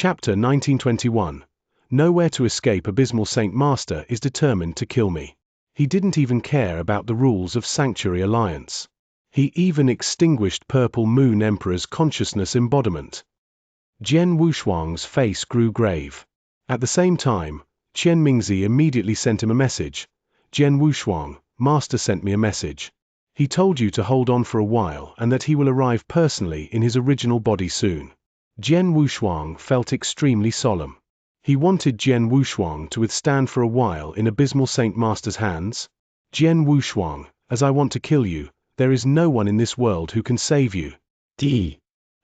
Chapter 1921. Nowhere to escape. Abysmal Saint Master is determined to kill me. He didn't even care about the rules of Sanctuary Alliance. He even extinguished Purple Moon Emperor's consciousness embodiment. Jian Wushuang's face grew grave. At the same time, Qian Mingzi immediately sent him a message. Jian Wushuang, Master sent me a message. He told you to hold on for a while and that he will arrive personally in his original body soon. Jian Wushuang felt extremely solemn. He wanted Jian Wushuang to withstand for a while in Abysmal Saint Master's hands. Jian Wushuang, as I want to kill you, there is no one in this world who can save you. D.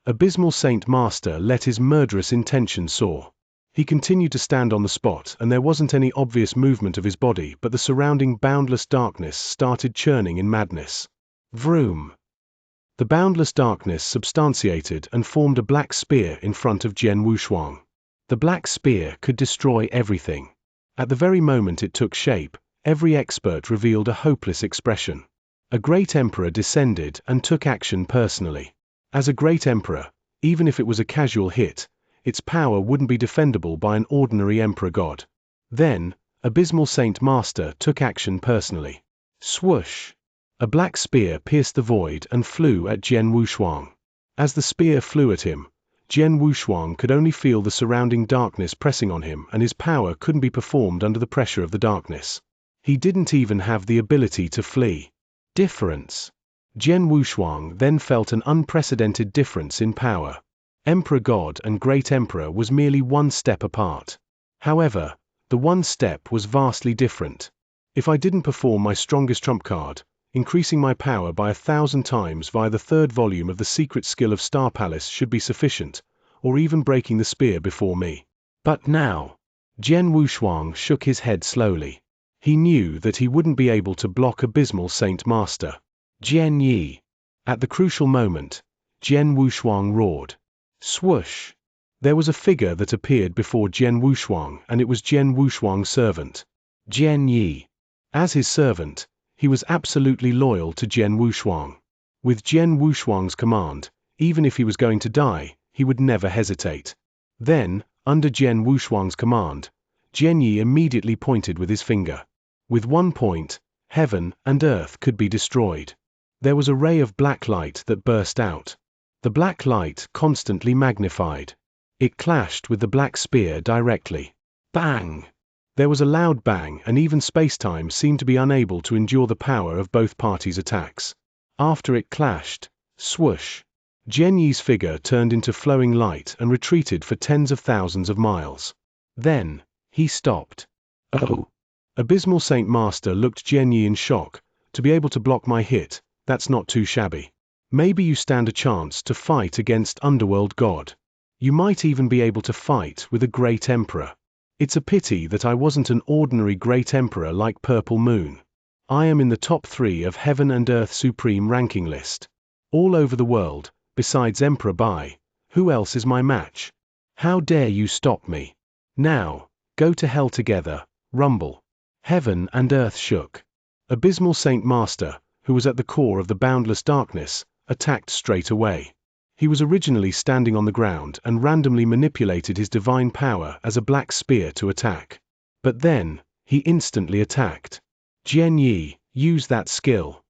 Abysmal Saint Master let his murderous intention soar. He continued to stand on the spot and there wasn't any obvious movement of his body, but the surrounding boundless darkness started churning in madness. Vroom. The boundless darkness substantiated and formed a black spear in front of Jian Wushuang. The black spear could destroy everything. At the very moment it took shape, every expert revealed a hopeless expression. A great emperor descended and took action personally. As a great emperor, even if it was a casual hit, its power wouldn't be defendable by an ordinary emperor god. Then, Abysmal Saint Master took action personally. Swoosh! A black spear pierced the void and flew at Jian Wushuang. As the spear flew at him, Jian Wushuang could only feel the surrounding darkness pressing on him, and his power couldn't be performed under the pressure of the darkness. He didn't even have the ability to flee. Difference. Jian Wushuang then felt an unprecedented difference in power. Emperor God and Great Emperor was merely one step apart. However, the one step was vastly different. If I didn't perform my strongest trump card, increasing my power by 1,000 times via the third volume of the secret skill of Star Palace should be sufficient, or even breaking the spear before me. But now, Jian Wushuang shook his head slowly. He knew that he wouldn't be able to block Abysmal Saint Master. Jian Yi. At the crucial moment, Jian Wushuang roared. Swoosh! There was a figure that appeared before Jian Wushuang, and it was Jian Wushuang's servant. Jian Yi. As his servant, he was absolutely loyal to Jian Wushuang. With Jian Wushuang's command, even if he was going to die, he would never hesitate. Then, under Jian Wushuang's command, Jian Yi immediately pointed with his finger. With one point, heaven and earth could be destroyed. There was a ray of black light that burst out. The black light constantly magnified. It clashed with the black spear directly. Bang! There was a loud bang, and even space-time seemed to be unable to endure the power of both parties' attacks. After it clashed, swoosh! Jian Yi's figure turned into flowing light and retreated for tens of thousands of miles. Then, he stopped. Oh! Abysmal Saint Master looked Jian Yi in shock. To be able to block my hit, that's not too shabby. Maybe you stand a chance to fight against Underworld God. You might even be able to fight with a great emperor. It's a pity that I wasn't an ordinary great emperor like Purple Moon. I am in the top 3 of Heaven and Earth Supreme ranking list. All over the world, besides Emperor Bai, who else is my match? How dare you stop me? Now, go to hell together, rumble. Heaven and earth shook. Abysmal Saint Master, who was at the core of the boundless darkness, attacked straight away. He was originally standing on the ground and randomly manipulated his divine power as a black spear to attack. But then, he instantly attacked. Jian Yi, use that skill.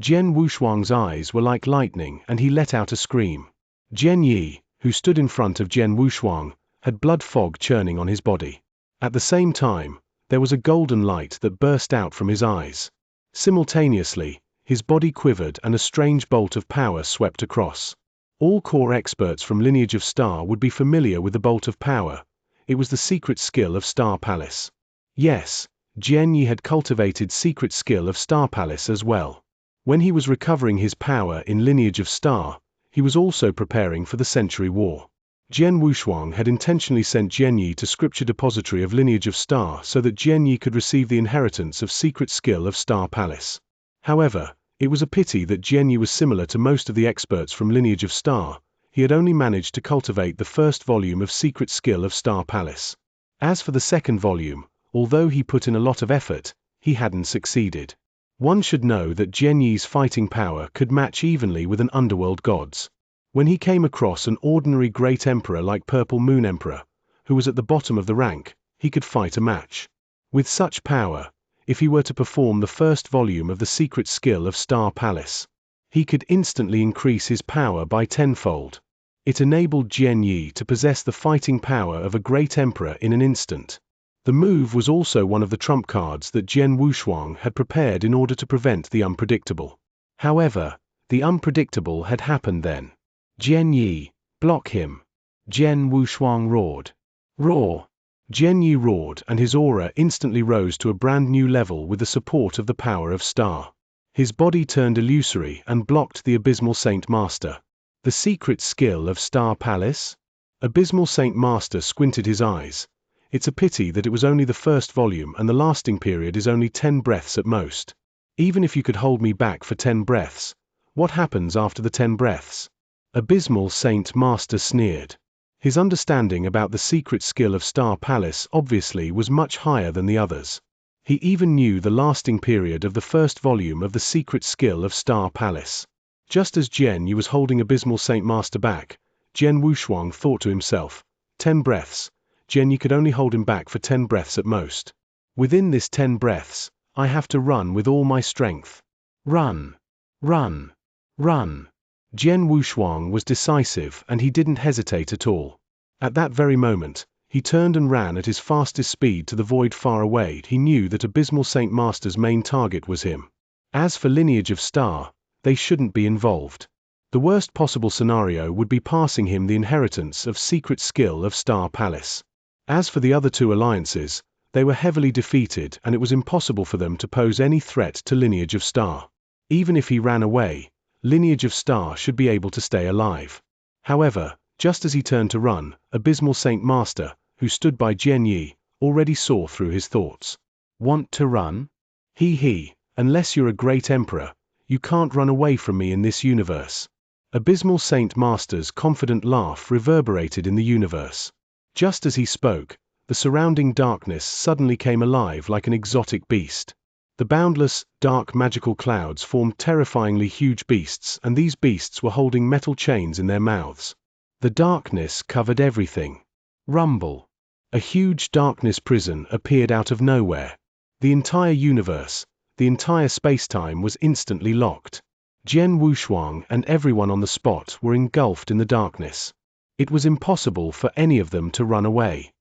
Jian Wushuang's eyes were like lightning and he let out a scream. Jian Yi, who stood in front of Jian Wushuang, had blood fog churning on his body. At the same time, there was a golden light that burst out from his eyes. Simultaneously, his body quivered and a strange bolt of power swept across. All core experts from Lineage of Star would be familiar with the bolt of power. It was the secret skill of Star Palace. Yes, Jian Yi had cultivated secret skill of Star Palace as well. When he was recovering his power in Lineage of Star, he was also preparing for the Century War. Jian Wushuang had intentionally sent Jian Yi to Scripture Depository of Lineage of Star so that Jian Yi could receive the inheritance of secret skill of Star Palace. However, it was a pity that Jian Yi was similar to most of the experts from Lineage of Star. He had only managed to cultivate the first volume of secret skill of Star Palace. As for the second volume, although he put in a lot of effort, he hadn't succeeded. One should know that Jian Yi's fighting power could match evenly with an underworld god's. When he came across an ordinary great emperor like Purple Moon Emperor, who was at the bottom of the rank, he could fight a match. With such power, if he were to perform the first volume of the secret skill of Star Palace, he could instantly increase his power by tenfold. It enabled Xianxia to possess the fighting power of a great emperor in an instant. The move was also one of the trump cards that Jian Wushuang had prepared in order to prevent the unpredictable. However, the unpredictable had happened then. Xianxia, block him. Jian Wushuang roared. Roar! Xianxia roared, and his aura instantly rose to a brand new level with the support of the power of Star. His body turned illusory and blocked the Abysmal Saint Master. The secret skill of Star Palace? Abysmal Saint Master squinted his eyes. It's a pity that it was only the first volume and the lasting period is only 10 breaths at most. Even if you could hold me back for 10 breaths, what happens after the 10 breaths? Abysmal Saint Master sneered. His understanding about the secret skill of Star Palace obviously was much higher than the others. He even knew the lasting period of the first volume of the secret skill of Star Palace. Just as Xianxia was holding Abysmal Saint Master back, Jian Wushuang thought to himself, 10 breaths, Xianxia could only hold him back for 10 breaths at most. Within this 10 breaths, I have to run with all my strength. Run! Run! Run! Jian Wushuang was decisive and he didn't hesitate at all. At that very moment, he turned and ran at his fastest speed to the void far away. He knew that Abysmal Saint Master's main target was him. As for Lineage of Star, they shouldn't be involved. The worst possible scenario would be passing him the inheritance of secret skill of Star Palace. As for the other two alliances, they were heavily defeated and it was impossible for them to pose any threat to Lineage of Star. Even if he ran away, Lineage of Star should be able to stay alive. However, just as he turned to run, Abysmal Saint Master, who stood by Xianxia, already saw through his thoughts. Want to run? He, unless you're a great emperor, you can't run away from me in this universe. Abysmal Saint Master's confident laugh reverberated in the universe. Just as he spoke, the surrounding darkness suddenly came alive like an exotic beast. The boundless, dark magical clouds formed terrifyingly huge beasts, and these beasts were holding metal chains in their mouths. The darkness covered everything. Rumble. A huge darkness prison appeared out of nowhere. The entire universe, the entire space-time was instantly locked. Jian Wushuang and everyone on the spot were engulfed in the darkness. It was impossible for any of them to run away.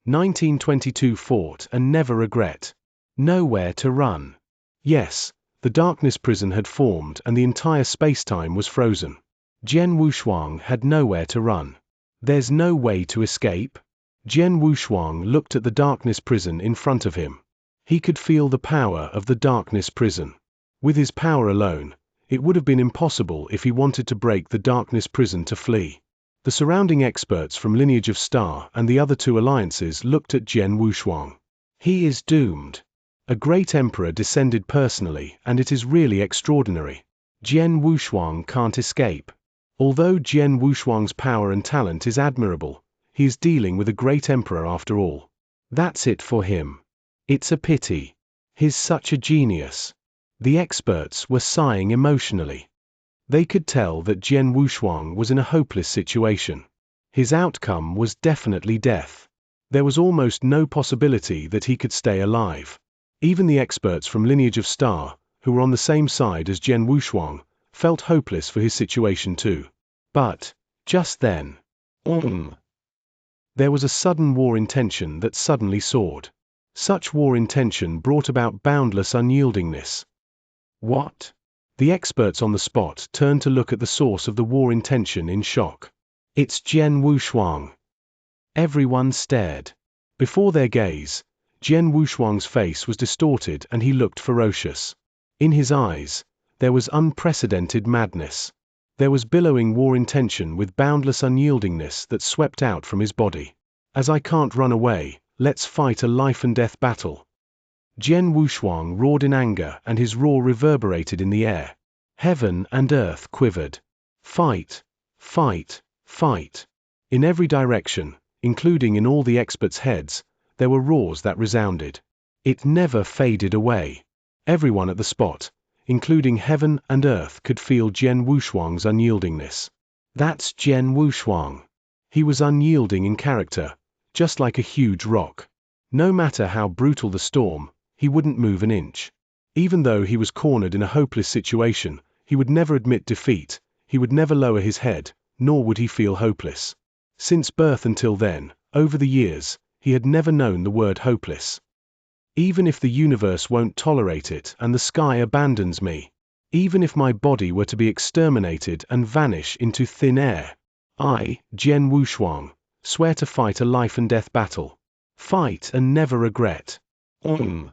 1922 Fought and never regret. Nowhere to run. Yes, the darkness prison had formed and the entire space-time was frozen. Jian Wushuang had nowhere to run. There's no way to escape? Jian Wushuang looked at the darkness prison in front of him. He could feel the power of the darkness prison. With his power alone, it would have been impossible if he wanted to break the darkness prison to flee. The surrounding experts from Lineage of Star and the other two alliances looked at Jian Wushuang. He is doomed. A great emperor descended personally, and it is really extraordinary. Jian Wushuang can't escape. Although Jian Wushuang's power and talent is admirable, he is dealing with a great emperor after all. That's it for him. It's a pity. He's such a genius. The experts were sighing emotionally. They could tell that Jian Wushuang was in a hopeless situation. His outcome was definitely death. There was almost no possibility that he could stay alive. Even the experts from Lineage of Star, who were on the same side as Jian Wushuang, felt hopeless for his situation too. But, just then, there was a sudden war intention that suddenly soared. Such war intention brought about boundless unyieldingness. What? The experts on the spot turned to look at the source of the war intention in shock. It's Jian Wushuang. Everyone stared. Before their gaze, Jian Wushuang's face was distorted and he looked ferocious. In his eyes, there was unprecedented madness. There was billowing war intention with boundless unyieldingness that swept out from his body. As I can't run away, let's fight a life-and-death battle. Jian Wushuang roared in anger and his roar reverberated in the air. Heaven and earth quivered. Fight! Fight! Fight! In every direction, including in all the experts' heads, there were roars that resounded. It never faded away. Everyone at the spot, including heaven and earth, could feel Jian Wushuang's unyieldingness. That's Jian Wushuang. He was unyielding in character, just like a huge rock. No matter how brutal the storm, he wouldn't move an inch. Even though he was cornered in a hopeless situation, he would never admit defeat, he would never lower his head, nor would he feel hopeless. Since birth until then, over the years, he had never known the word hopeless. Even if the universe won't tolerate it and the sky abandons me, even if my body were to be exterminated and vanish into thin air, I, Jian Wushuang, swear to fight a life and death battle. Fight and never regret. The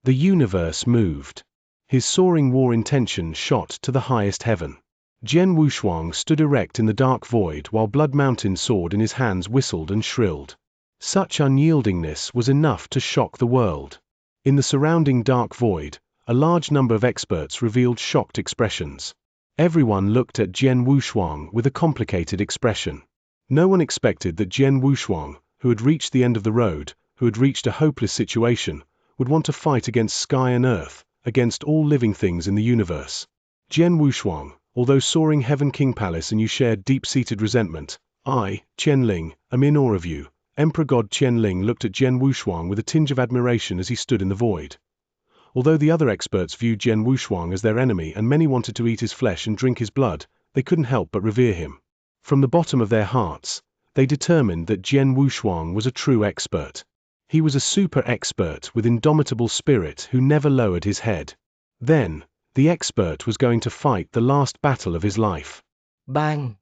universe moved. His soaring war intention shot to the highest heaven. Jian Wushuang stood erect in the dark void while Blood Mountain's sword in his hands whistled and shrilled. Such unyieldingness was enough to shock the world. In the surrounding dark void, a large number of experts revealed shocked expressions. Everyone looked at Jian Wushuang with a complicated expression. No one expected that Jian Wushuang, who had reached the end of the road, who had reached a hopeless situation, would want to fight against sky and earth, against all living things in the universe. Jian Wushuang, although soaring Heaven King Palace and you shared deep-seated resentment, I, Qianling, am in awe of you. Emperor God Qianling looked at Jian Wushuang with a tinge of admiration as he stood in the void. Although the other experts viewed Jian Wushuang as their enemy and many wanted to eat his flesh and drink his blood, they couldn't help but revere him. From the bottom of their hearts, they determined that Jian Wushuang was a true expert. He was a super expert with indomitable spirit who never lowered his head. Then, the expert was going to fight the last battle of his life. Bang!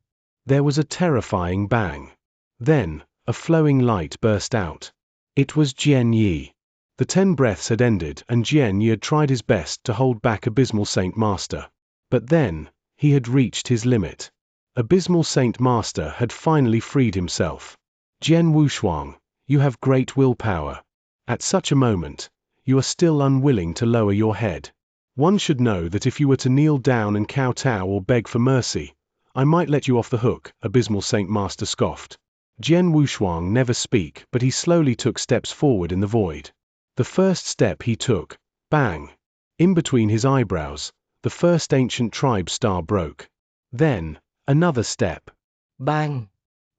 There was a terrifying bang. Then, a flowing light burst out. It was Jian Yi. The 10 breaths had ended and Jian Yi had tried his best to hold back Abysmal Saint Master. But then, he had reached his limit. Abysmal Saint Master had finally freed himself. Jian Wushuang, you have great willpower. At such a moment, you are still unwilling to lower your head. One should know that if you were to kneel down and kowtow or beg for mercy, I might let you off the hook, Abysmal Saint Master scoffed. Jian Wushuang never speak, but he slowly took steps forward in the void. The first step he took, bang! In between his eyebrows, the first ancient tribe star broke. Then, another step. Bang!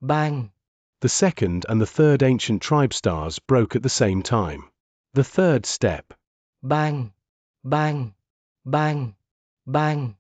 Bang! The second and the third ancient tribe stars broke at the same time. The third step. Bang! Bang! Bang! Bang!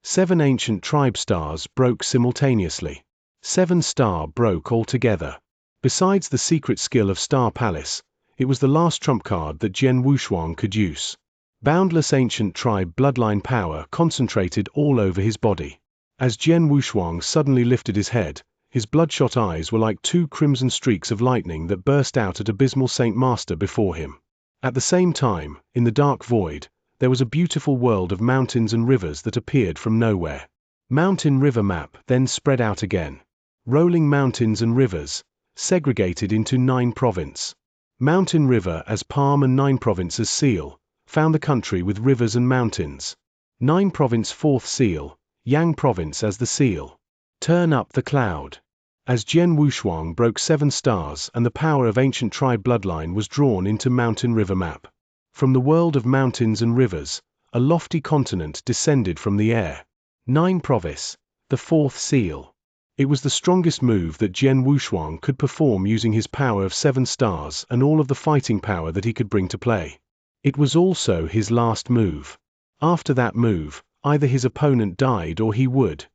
7 ancient tribe stars broke simultaneously. 7 star broke altogether. Besides the secret skill of Star Palace, it was the last trump card that Jian Wushuang could use. Boundless ancient tribe bloodline power concentrated all over his body. As Jian Wushuang suddenly lifted his head, his bloodshot eyes were like 2 crimson streaks of lightning that burst out at Abysmal Saint Master before him. At the same time, in the dark void, there was a beautiful world of mountains and rivers that appeared from nowhere. Mountain river map then spread out again. Rolling mountains and rivers, segregated into 9 provinces. Mountain River as Palm and 9 Province as Seal, found the country with rivers and mountains. 9 Province 4th Seal, Yang Province as the Seal. Turn up the cloud. As Jian Wushuang broke 7 stars and the power of ancient tribe bloodline was drawn into Mountain River map. From the world of mountains and rivers, a lofty continent descended from the air. 9 Province, the 4th Seal. It was the strongest move that Jian Wushuang could perform using his power of 7 stars and all of the fighting power that he could bring to play. It was also his last move. After that move, either his opponent died or he would.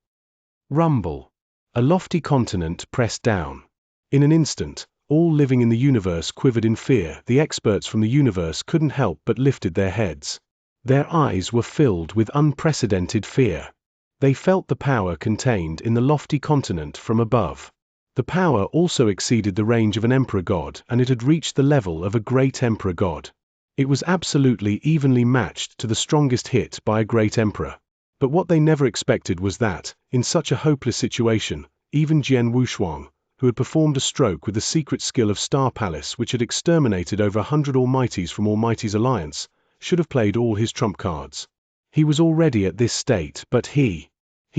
Rumble. A lofty continent pressed down. In an instant, all living in the universe quivered in fear. The experts from the universe couldn't help but lifted their heads. Their eyes were filled with unprecedented fear. They felt the power contained in the lofty continent from above. The power also exceeded the range of an emperor god and it had reached the level of a great emperor god. It was absolutely evenly matched to the strongest hit by a great emperor. But what they never expected was that, in such a hopeless situation, even Jian Wushuang, who had performed a stroke with the secret skill of Star Palace which had exterminated over 100 Almighties from Almighty's alliance, should have played all his trump cards. He was already at this state, but he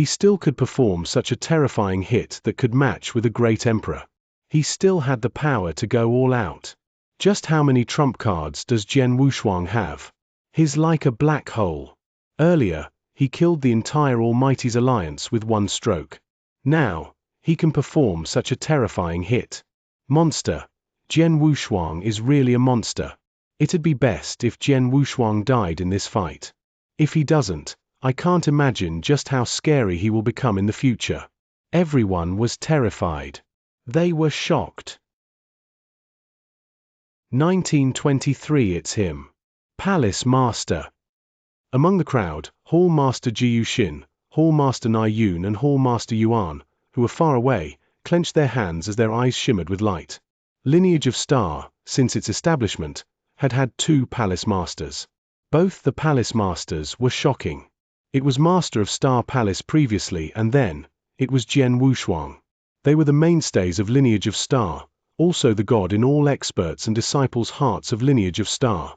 still could perform such a terrifying hit that could match with a great emperor. He still had the power to go all out. Just how many trump cards does Jian Wushuang have? He's like a black hole. Earlier, he killed the entire Almighty's alliance with one stroke. Now, he can perform such a terrifying hit. Monster. Jian Wushuang is really a monster. It'd be best if Jian Wushuang died in this fight. If he doesn't, I can't imagine just how scary he will become in the future. Everyone was terrified. They were shocked. 1923. It's him. Palace Master. Among the crowd, Hall Master Ji Yuxin, Hall Master Nai Yun and Hall Master Yuan, who were far away, clenched their hands as their eyes shimmered with light. Lineage of Star, since its establishment, had had 2 Palace Masters. Both the Palace Masters were shocking. It was Master of Star Palace previously, and then, it was Jian Wushuang. They were the mainstays of Lineage of Star, also the god in all experts' and disciples' hearts of Lineage of Star.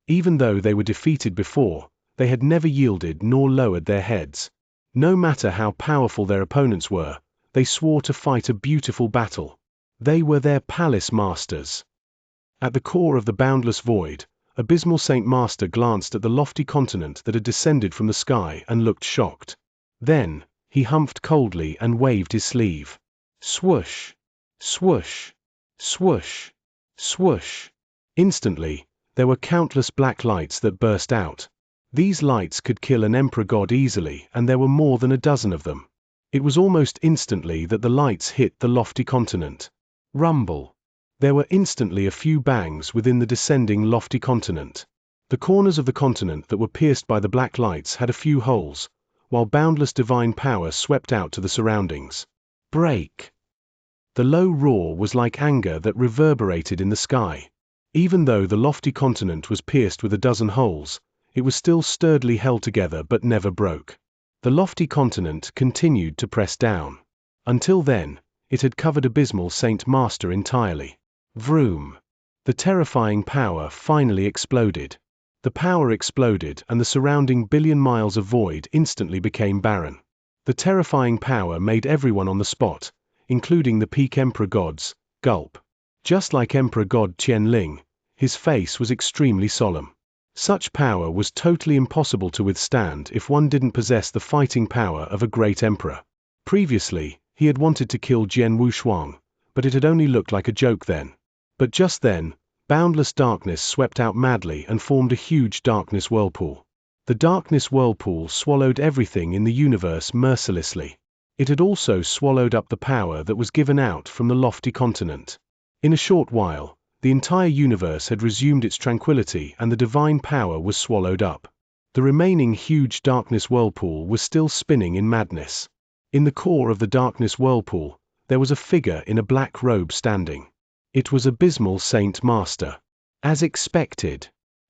Even though they were defeated before, they had never yielded nor lowered their heads. No matter how powerful their opponents were, they swore to fight a beautiful battle. They were their Palace Masters. At the core of the boundless void, Abysmal Saint Master glanced at the lofty continent that had descended from the sky and looked shocked. Then, he humphed coldly and waved his sleeve. Swoosh! Swoosh! Swoosh! Swoosh! Instantly, there were countless black lights that burst out. These lights could kill an emperor god easily, and there were more than a dozen of them. It was almost instantly that the lights hit the lofty continent. Rumble. There were instantly a few bangs within the descending lofty continent. The corners of the continent that were pierced by the black lights had a few holes, while boundless divine power swept out to the surroundings. Break! The low roar was like anger that reverberated in the sky. Even though the lofty continent was pierced with a dozen holes, it was still sturdily held together but never broke. The lofty continent continued to press down. Until then, it had covered Abysmal Saint Master entirely. Vroom! The terrifying power finally exploded. The power exploded and the surrounding billion miles of void instantly became barren. The terrifying power made everyone on the spot, including the peak Emperor gods, gulp. Just like Emperor God Qianling, his face was extremely solemn. Such power was totally impossible to withstand if one didn't possess the fighting power of a great emperor. Previously, he had wanted to kill Jian Wushuang, but it had only looked like a joke then. But just then, boundless darkness swept out madly and formed a huge darkness whirlpool. The darkness whirlpool swallowed everything in the universe mercilessly. It had also swallowed up the power that was given out from the lofty continent. In a short while, the entire universe had resumed its tranquility and the divine power was swallowed up. The remaining huge darkness whirlpool was still spinning in madness. In the core of the darkness whirlpool, there was a figure in a black robe standing. It was Abysmal Saint Master. As expected.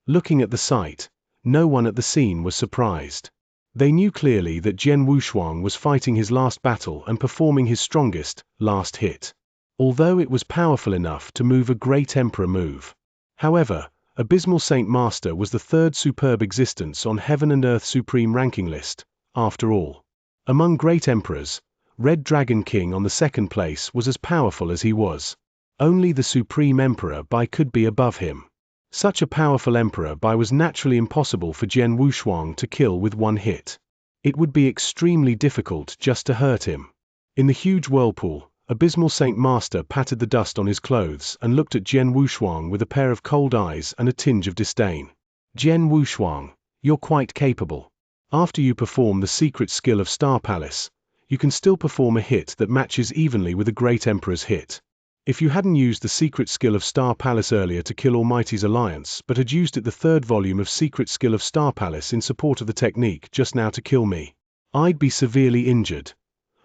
Looking at the sight, no one at the scene was surprised. They knew clearly that Jian Wushuang was fighting his last battle and performing his strongest, last hit. Although it was powerful enough to move a great emperor move. However, Abysmal Saint Master was the 3rd superb existence on Heaven and Earth Supreme ranking list, after all. Among great emperors, Red Dragon King on the 2nd place was as powerful as he was. Only the Supreme Emperor Bai could be above him. Such a powerful Emperor Bai was naturally impossible for Jian Wushuang to kill with one hit. It would be extremely difficult just to hurt him. In the huge whirlpool, Abysmal Saint Master patted the dust on his clothes and looked at Jian Wushuang with a pair of cold eyes and a tinge of disdain. Jian Wushuang, you're quite capable. After you perform the secret skill of Star Palace, you can still perform a hit that matches evenly with a great emperor's hit. If you hadn't used the secret skill of Star Palace earlier to kill Almighty's alliance but had used it the 3rd volume of secret skill of Star Palace in support of the technique just now to kill me, I'd be severely injured.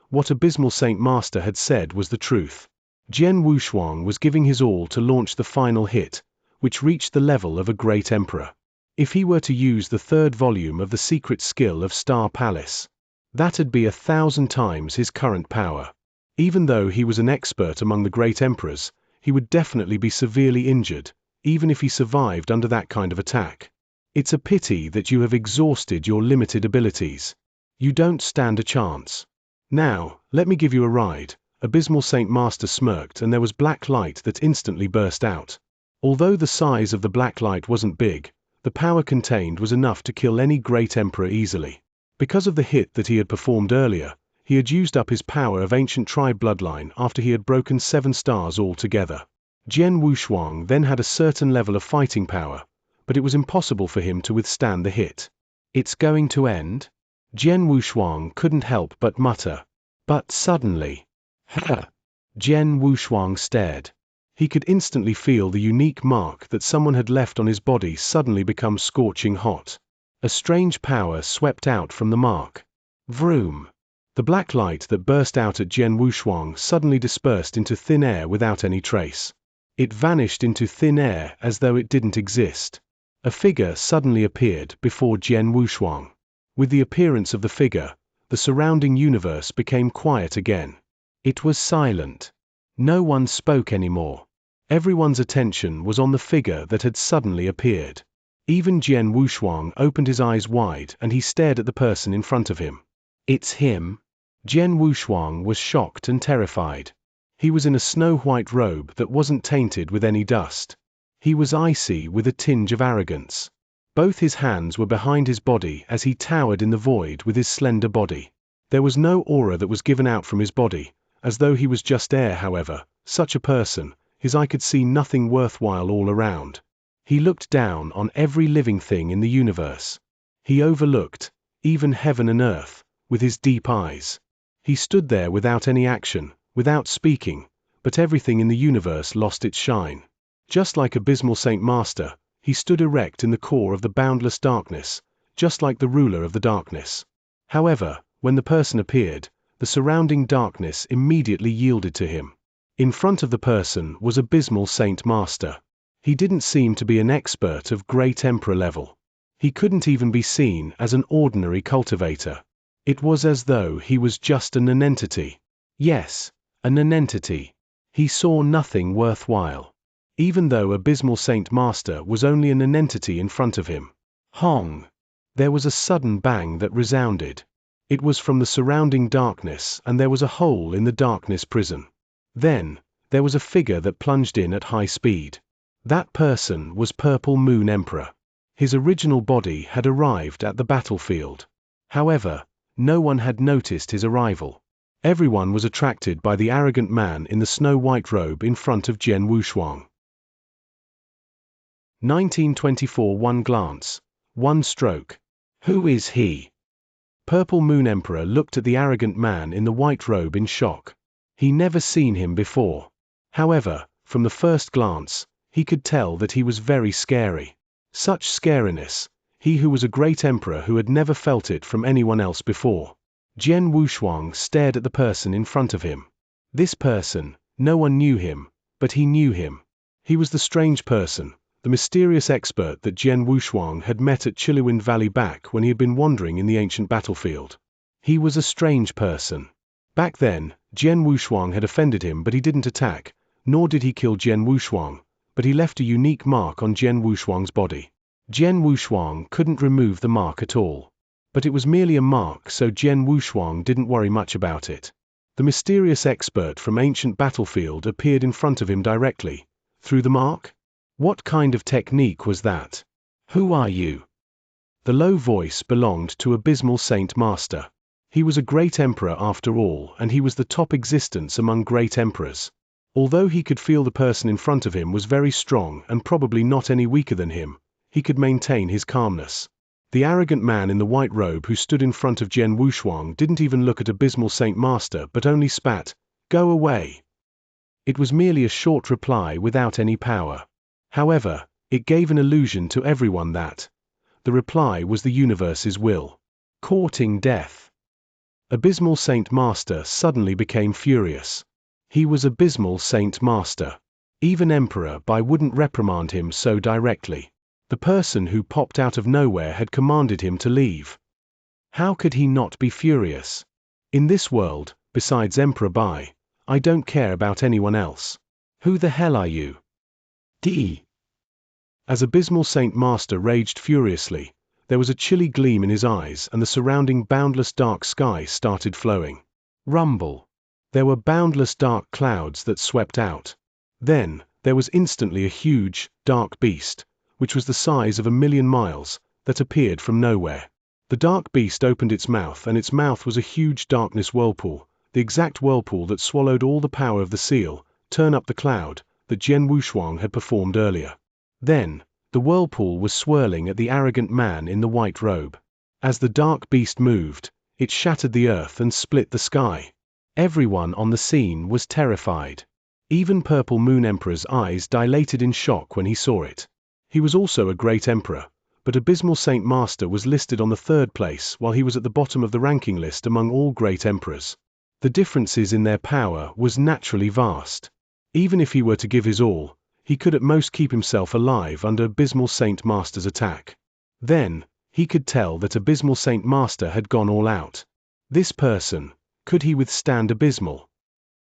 What Abysmal Saint Master had said was the truth. Jian Wushuang was giving his all to launch the final hit, which reached the level of a great emperor. If he were to use the 3rd volume of the secret skill of Star Palace, that'd be 1,000 times his current power. Even though he was an expert among the great emperors, he would definitely be severely injured, even if he survived under that kind of attack. It's a pity that you have exhausted your limited abilities. You don't stand a chance. Now, let me give you a ride. Abysmal Saint Master smirked and there was black light that instantly burst out. Although the size of the black light wasn't big, The power contained was enough to kill any great emperor easily. Because of the hit that he had performed earlier, he had used up his power of ancient tribe bloodline after he had broken 7 stars altogether. Jian Wushuang then had a certain level of fighting power, but it was impossible for him to withstand the hit. It's going to end? Jian Wushuang couldn't help but mutter. But suddenly, Jian Wushuang stared. He could instantly feel the unique mark that someone had left on his body suddenly become scorching hot. A strange power swept out from the mark. Vroom! The black light that burst out at Jian Wushuang suddenly dispersed into thin air without any trace. It vanished into thin air as though it didn't exist. A figure suddenly appeared before Jian Wushuang. With the appearance of the figure, the surrounding universe became quiet again. It was silent. No one spoke anymore. Everyone's attention was on the figure that had suddenly appeared. Even Jian Wushuang opened his eyes wide and he stared at the person in front of him. It's him? Jian Wushuang was shocked and terrified. He was in a snow-white robe that wasn't tainted with any dust. He was icy with a tinge of arrogance. Both his hands were behind his body as he towered in the void with his slender body. There was no aura that was given out from his body, as though he was just air. However, such a person, his eye could see nothing worthwhile all around. He looked down on every living thing in the universe. He overlooked, even heaven and earth, with his deep eyes. He stood there without any action, without speaking, but everything in the universe lost its shine. Just like abysmal Saint Master, he stood erect in the core of the boundless darkness, just like the ruler of the darkness. However, when the person appeared, the surrounding darkness immediately yielded to him. In front of the person was abysmal Saint Master. He didn't seem to be an expert of great emperor level. He couldn't even be seen as an ordinary cultivator. It was as though he was just a nonentity. Yes, a nonentity. He saw nothing worthwhile. Even though abysmal Saint Master was only a nonentity in front of him. Hong! There was a sudden bang that resounded. It was from the surrounding darkness and there was a hole in the darkness prison. Then, there was a figure that plunged in at high speed. That person was Purple Moon Emperor. His original body had arrived at the battlefield. However, no one had noticed his arrival. Everyone was attracted by the arrogant man in the snow-white robe in front of Jian Wushuang. 1924. One glance. One stroke. Who is he? Purple Moon Emperor looked at the arrogant man in the white robe in shock. He never seen him before. However, from the first glance, he could tell that he was very scary. Such scariness, he who was a great emperor who had never felt it from anyone else before. Jian Wushuang stared at the person in front of him. This person, no one knew him, but he knew him. He was the strange person, the mysterious expert that Jian Wushuang had met at Chiliwind Valley back when he had been wandering in the ancient battlefield. He was a strange person. Back then, Jian Wushuang had offended him, but he didn't attack, nor did he kill Jian Wushuang, but he left a unique mark on Jian Wushuang's body. Jian Wushuang couldn't remove the mark at all. But it was merely a mark, so Jian Wushuang didn't worry much about it. The mysterious expert from ancient battlefield appeared in front of him directly. Through the mark? What kind of technique was that? Who are you? The low voice belonged to abysmal Saint Master. He was a great emperor after all, and he was the top existence among great emperors. Although he could feel the person in front of him was very strong and probably not any weaker than him, he could maintain his calmness. The arrogant man in the white robe who stood in front of Jian Wushuang didn't even look at abysmal Saint Master but only spat, "Go away." It was merely a short reply without any power. However, it gave an illusion to everyone that the reply was the universe's will. Courting death. Abysmal Saint Master suddenly became furious. He was abysmal Saint Master. Even Emperor Bai wouldn't reprimand him so directly. The person who popped out of nowhere had commanded him to leave. How could he not be furious? In this world, besides Emperor Bai, I don't care about anyone else. Who the hell are you? D. As abysmal Saint Master raged furiously, there was a chilly gleam in his eyes and the surrounding boundless dark sky started flowing. Rumble. There were boundless dark clouds that swept out. Then, there was instantly a huge, dark beast, which was the size of 1,000,000 miles, that appeared from nowhere. The dark beast opened its mouth, and its mouth was a huge darkness whirlpool, the exact whirlpool that swallowed all the power of the seal, turn up the cloud, that Jian Wushuang had performed earlier. Then, the whirlpool was swirling at the arrogant man in the white robe. As the dark beast moved, it shattered the earth and split the sky. Everyone on the scene was terrified. Even Purple Moon Emperor's eyes dilated in shock when he saw it. He was also a great emperor, but Abysmal Saint Master was listed on the 3rd place while he was at the bottom of the ranking list among all great emperors. The differences in their power was naturally vast. Even if he were to give his all, he could at most keep himself alive under Abysmal Saint Master's attack. Then, he could tell that Abysmal Saint Master had gone all out. This person, could he withstand Abysmal?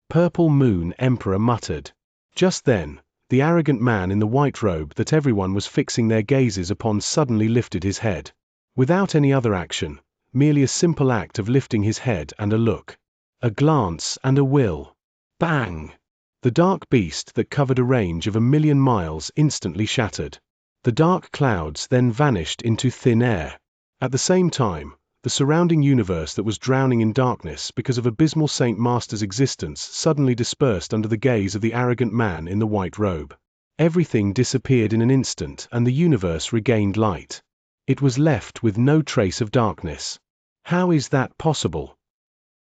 Purple Moon Emperor muttered. Just then, the arrogant man in the white robe that everyone was fixing their gazes upon suddenly lifted his head. Without any other action, merely a simple act of lifting his head and a look. A glance and a will. Bang! The dark beast that covered a range of 1,000,000 miles instantly shattered. The dark clouds then vanished into thin air. At the same time, the surrounding universe that was drowning in darkness because of Abysmal Saint Master's existence suddenly dispersed under the gaze of the arrogant man in the white robe. Everything disappeared in an instant and the universe regained light. It was left with no trace of darkness. How is that possible?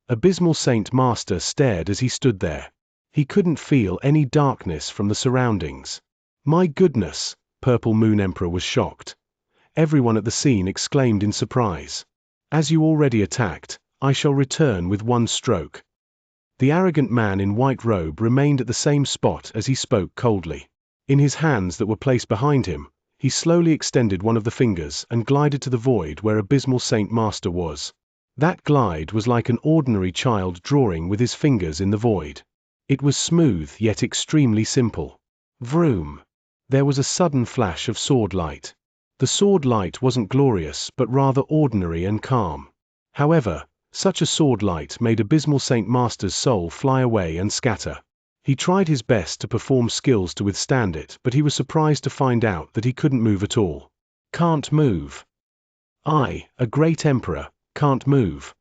Abysmal Saint Master stared as he stood there. He couldn't feel any darkness from the surroundings. My goodness, Purple Moon Emperor was shocked. Everyone at the scene exclaimed in surprise. As you already attacked, I shall return with one stroke. The arrogant man in white robe remained at the same spot as he spoke coldly. In his hands that were placed behind him, he slowly extended one of the fingers and glided to the void where Abysmal Saint Master was. That glide was like an ordinary child drawing with his fingers in the void. It was smooth yet extremely simple. Vroom! There was a sudden flash of sword light. The sword light wasn't glorious but rather ordinary and calm. However, such a sword light made Abysmal Saint Master's soul fly away and scatter. He tried his best to perform skills to withstand it, but he was surprised to find out that he couldn't move at all. Can't move. I, a great emperor, can't move.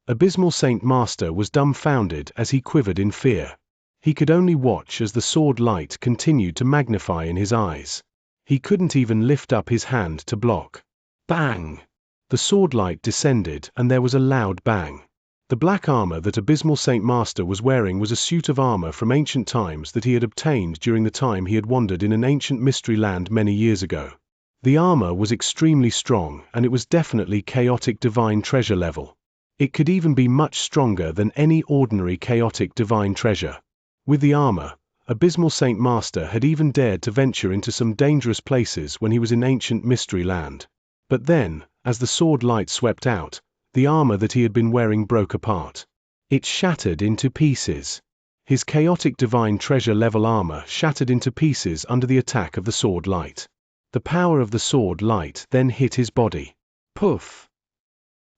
Abysmal Saint Master was dumbfounded as he quivered in fear. He could only watch as the sword light continued to magnify in his eyes. He couldn't even lift up his hand to block. Bang! The sword light descended and there was a loud bang. The black armor that Abysmal Saint Master was wearing was a suit of armor from ancient times that he had obtained during the time he had wandered in an ancient mystery land many years ago. The armor was extremely strong and it was definitely chaotic divine treasure level. It could even be much stronger than any ordinary chaotic divine treasure. With the armor, Abysmal Saint Master had even dared to venture into some dangerous places when he was in ancient mystery land. But then, as the sword light swept out, the armor that he had been wearing broke apart. It shattered into pieces. His chaotic divine treasure level armor shattered into pieces under the attack of the sword light. The power of the sword light then hit his body. Poof!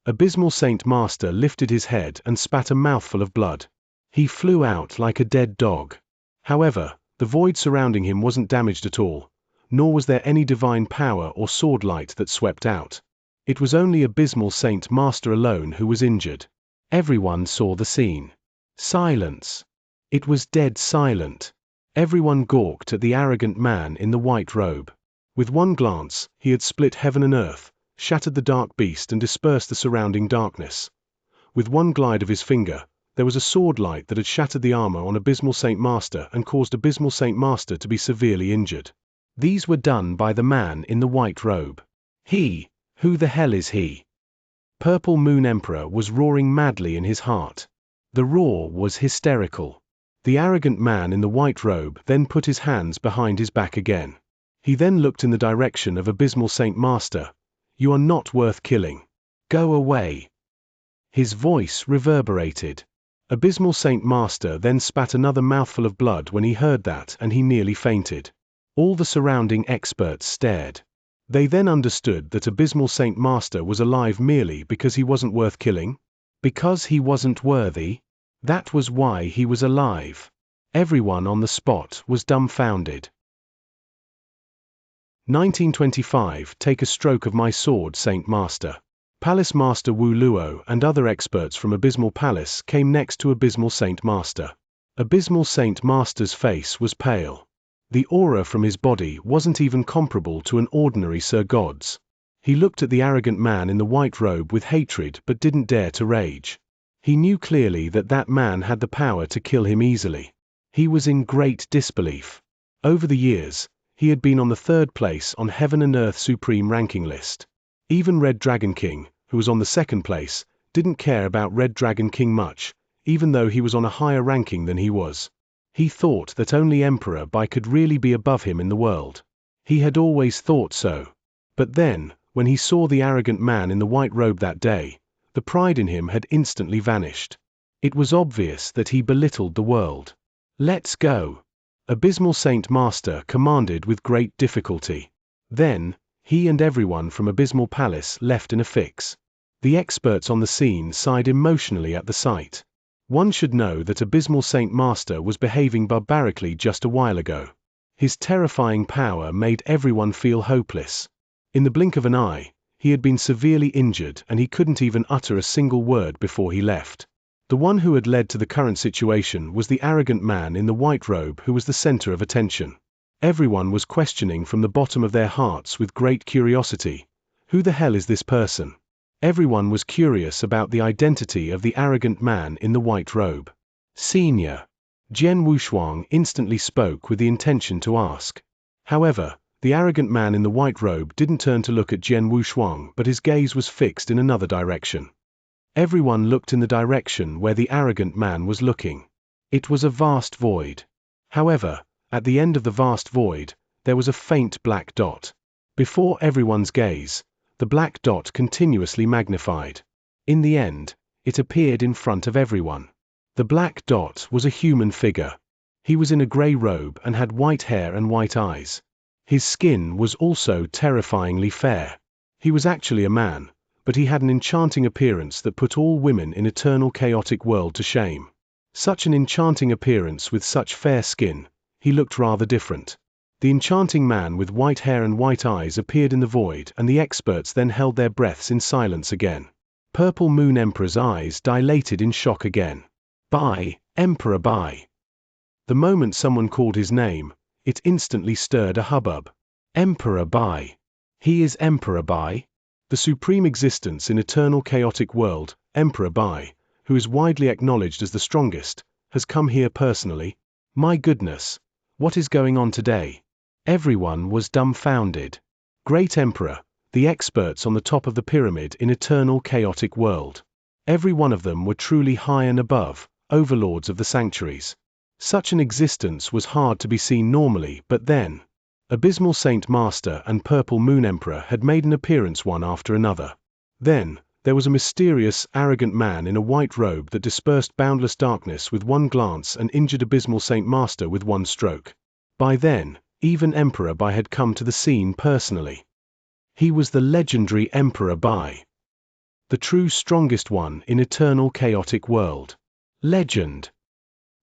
Abysmal Saint Master lifted his head and spat a mouthful of blood. He flew out like a dead dog. However, the void surrounding him wasn't damaged at all, nor was there any divine power or sword light that swept out. It was only Abysmal Saint Master alone who was injured. Everyone saw the scene. Silence. It was dead silent. Everyone gawked at the arrogant man in the white robe. With one glance, he had split heaven and earth, shattered the dark beast and dispersed the surrounding darkness. With one glide of his finger, there was a sword light that had shattered the armor on Abysmal Saint Master and caused Abysmal Saint Master to be severely injured. These were done by the man in the white robe. Who the hell is he? Purple Moon Emperor was roaring madly in his heart. The roar was hysterical. The arrogant man in the white robe then put his hands behind his back again. He then looked in the direction of Abysmal Saint Master. You are not worth killing. Go away. His voice reverberated. Abysmal Saint Master then spat another mouthful of blood when he heard that and he nearly fainted. All the surrounding experts stared. They then understood that Abysmal Saint Master was alive merely because he wasn't worth killing. Because he wasn't worthy. That was why he was alive. Everyone on the spot was dumbfounded. 1925 Take a stroke of my sword, Saint Master. Palace Master Wu Luo and other experts from Abysmal Palace came next to Abysmal Saint Master. Abysmal Saint Master's face was pale. The aura from his body wasn't even comparable to an ordinary Sir God's. He looked at the arrogant man in the white robe with hatred but didn't dare to rage. He knew clearly that that man had the power to kill him easily. He was in great disbelief. Over the years, he had been on the 3rd place on Heaven and Earth Supreme ranking list. Even Red Dragon King, who was on the 2nd place, didn't care about Red Dragon King much, even though he was on a higher ranking than he was. He thought that only Emperor Bai could really be above him in the world. He had always thought so. But then, when he saw the arrogant man in the white robe that day, the pride in him had instantly vanished. It was obvious that he belittled the world. Let's go. Abysmal Saint Master commanded with great difficulty. Then, he and everyone from Abysmal Palace left in a fix. The experts on the scene sighed emotionally at the sight. One should know that Abysmal Saint Master was behaving barbarically just a while ago. His terrifying power made everyone feel hopeless. In the blink of an eye, he had been severely injured and he couldn't even utter a single word before he left. The one who had led to the current situation was the arrogant man in the white robe who was the center of attention. Everyone was questioning from the bottom of their hearts with great curiosity, who the hell is this person? Everyone was curious about the identity of the arrogant man in the white robe. Senior. Jian Wushuang instantly spoke with the intention to ask. However, the arrogant man in the white robe didn't turn to look at Jian Wushuang, but his gaze was fixed in another direction. Everyone looked in the direction where the arrogant man was looking. It was a vast void. However, at the end of the vast void, there was a faint black dot. Before everyone's gaze, the black dot continuously magnified. In the end, it appeared in front of everyone. The black dot was a human figure. He was in a grey robe and had white hair and white eyes. His skin was also terrifyingly fair. He was actually a man, but he had an enchanting appearance that put all women in eternal chaotic world to shame. Such an enchanting appearance with such fair skin, he looked rather different. The enchanting man with white hair and white eyes appeared in the void and the experts then held their breaths in silence again. Purple Moon Emperor's eyes dilated in shock again. Bai, Emperor Bai. The moment someone called his name, it instantly stirred a hubbub. Emperor Bai. He is Emperor Bai? The supreme existence in eternal chaotic world, Emperor Bai, who is widely acknowledged as the strongest, has come here personally? My goodness, what is going on today? Everyone was dumbfounded. Great Emperor, the experts on the top of the pyramid in eternal chaotic world. Every one of them were truly high and above, overlords of the sanctuaries. Such an existence was hard to be seen normally, but then, Abysmal Saint Master and Purple Moon Emperor had made an appearance one after another. Then, there was a mysterious, arrogant man in a white robe that dispersed boundless darkness with one glance and injured Abysmal Saint Master with one stroke. By then, even Emperor Bai had come to the scene personally. He was the legendary Emperor Bai. The true strongest one in eternal chaotic world. Legend.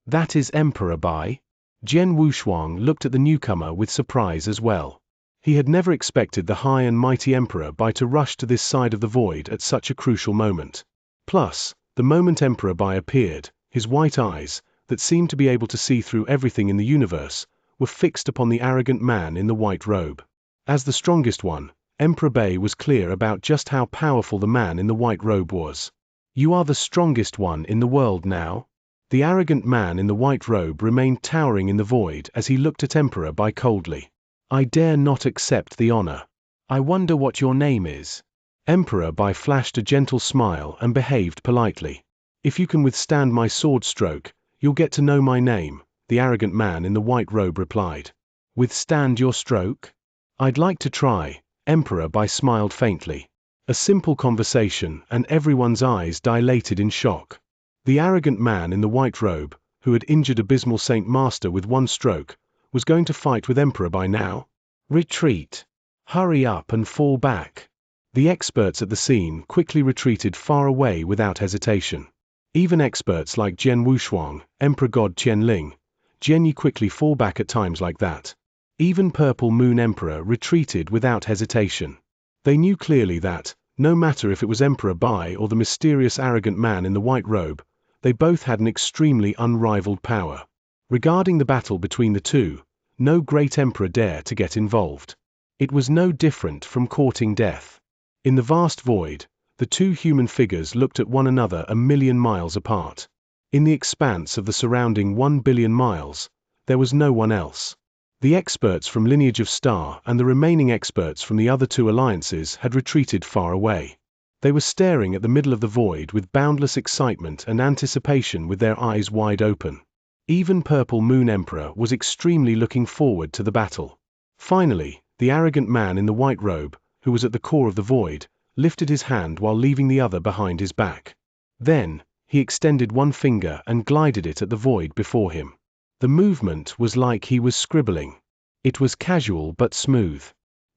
That is Emperor Bai? Jian Wushuang looked at the newcomer with surprise as well. He had never expected the high and mighty Emperor Bai to rush to this side of the void at such a crucial moment. Plus, the moment Emperor Bai appeared, his white eyes, that seemed to be able to see through everything in the universe, were fixed upon the arrogant man in the white robe. As the strongest one, Emperor Bai was clear about just how powerful the man in the white robe was. You are the strongest one in the world now? The arrogant man in the white robe remained towering in the void as he looked at Emperor Bai coldly. I dare not accept the honor. I wonder what your name is. Emperor Bai flashed a gentle smile and behaved politely. If you can withstand my sword stroke, you'll get to know my name, the arrogant man in the white robe replied. Withstand your stroke? I'd like to try, Emperor Bai smiled faintly. A simple conversation and everyone's eyes dilated in shock. The arrogant man in the white robe, who had injured Abysmal Saint Master with one stroke, was going to fight with Emperor Bai now? Retreat. Hurry up and fall back. The experts at the scene quickly retreated far away without hesitation. Even experts like Jian Wushuang, Emperor God Qianling, Jian Yi quickly fall back at times like that. Even Purple Moon Emperor retreated without hesitation. They knew clearly that, no matter if it was Emperor Bai or the mysterious arrogant man in the white robe, they both had an extremely unrivaled power. Regarding the battle between the two, no great emperor dared to get involved. It was no different from courting death. In the vast void, the two human figures looked at one another 1,000,000 miles apart. In the expanse of the surrounding 1 billion miles, there was no one else. The experts from Lineage of Star and the remaining experts from the other two alliances had retreated far away. They were staring at the middle of the void with boundless excitement and anticipation, with their eyes wide open. Even Purple Moon Emperor was extremely looking forward to the battle. Finally, the arrogant man in the white robe, who was at the core of the void, lifted his hand while leaving the other behind his back. Then, he extended one finger and glided it at the void before him. The movement was like he was scribbling. It was casual but smooth.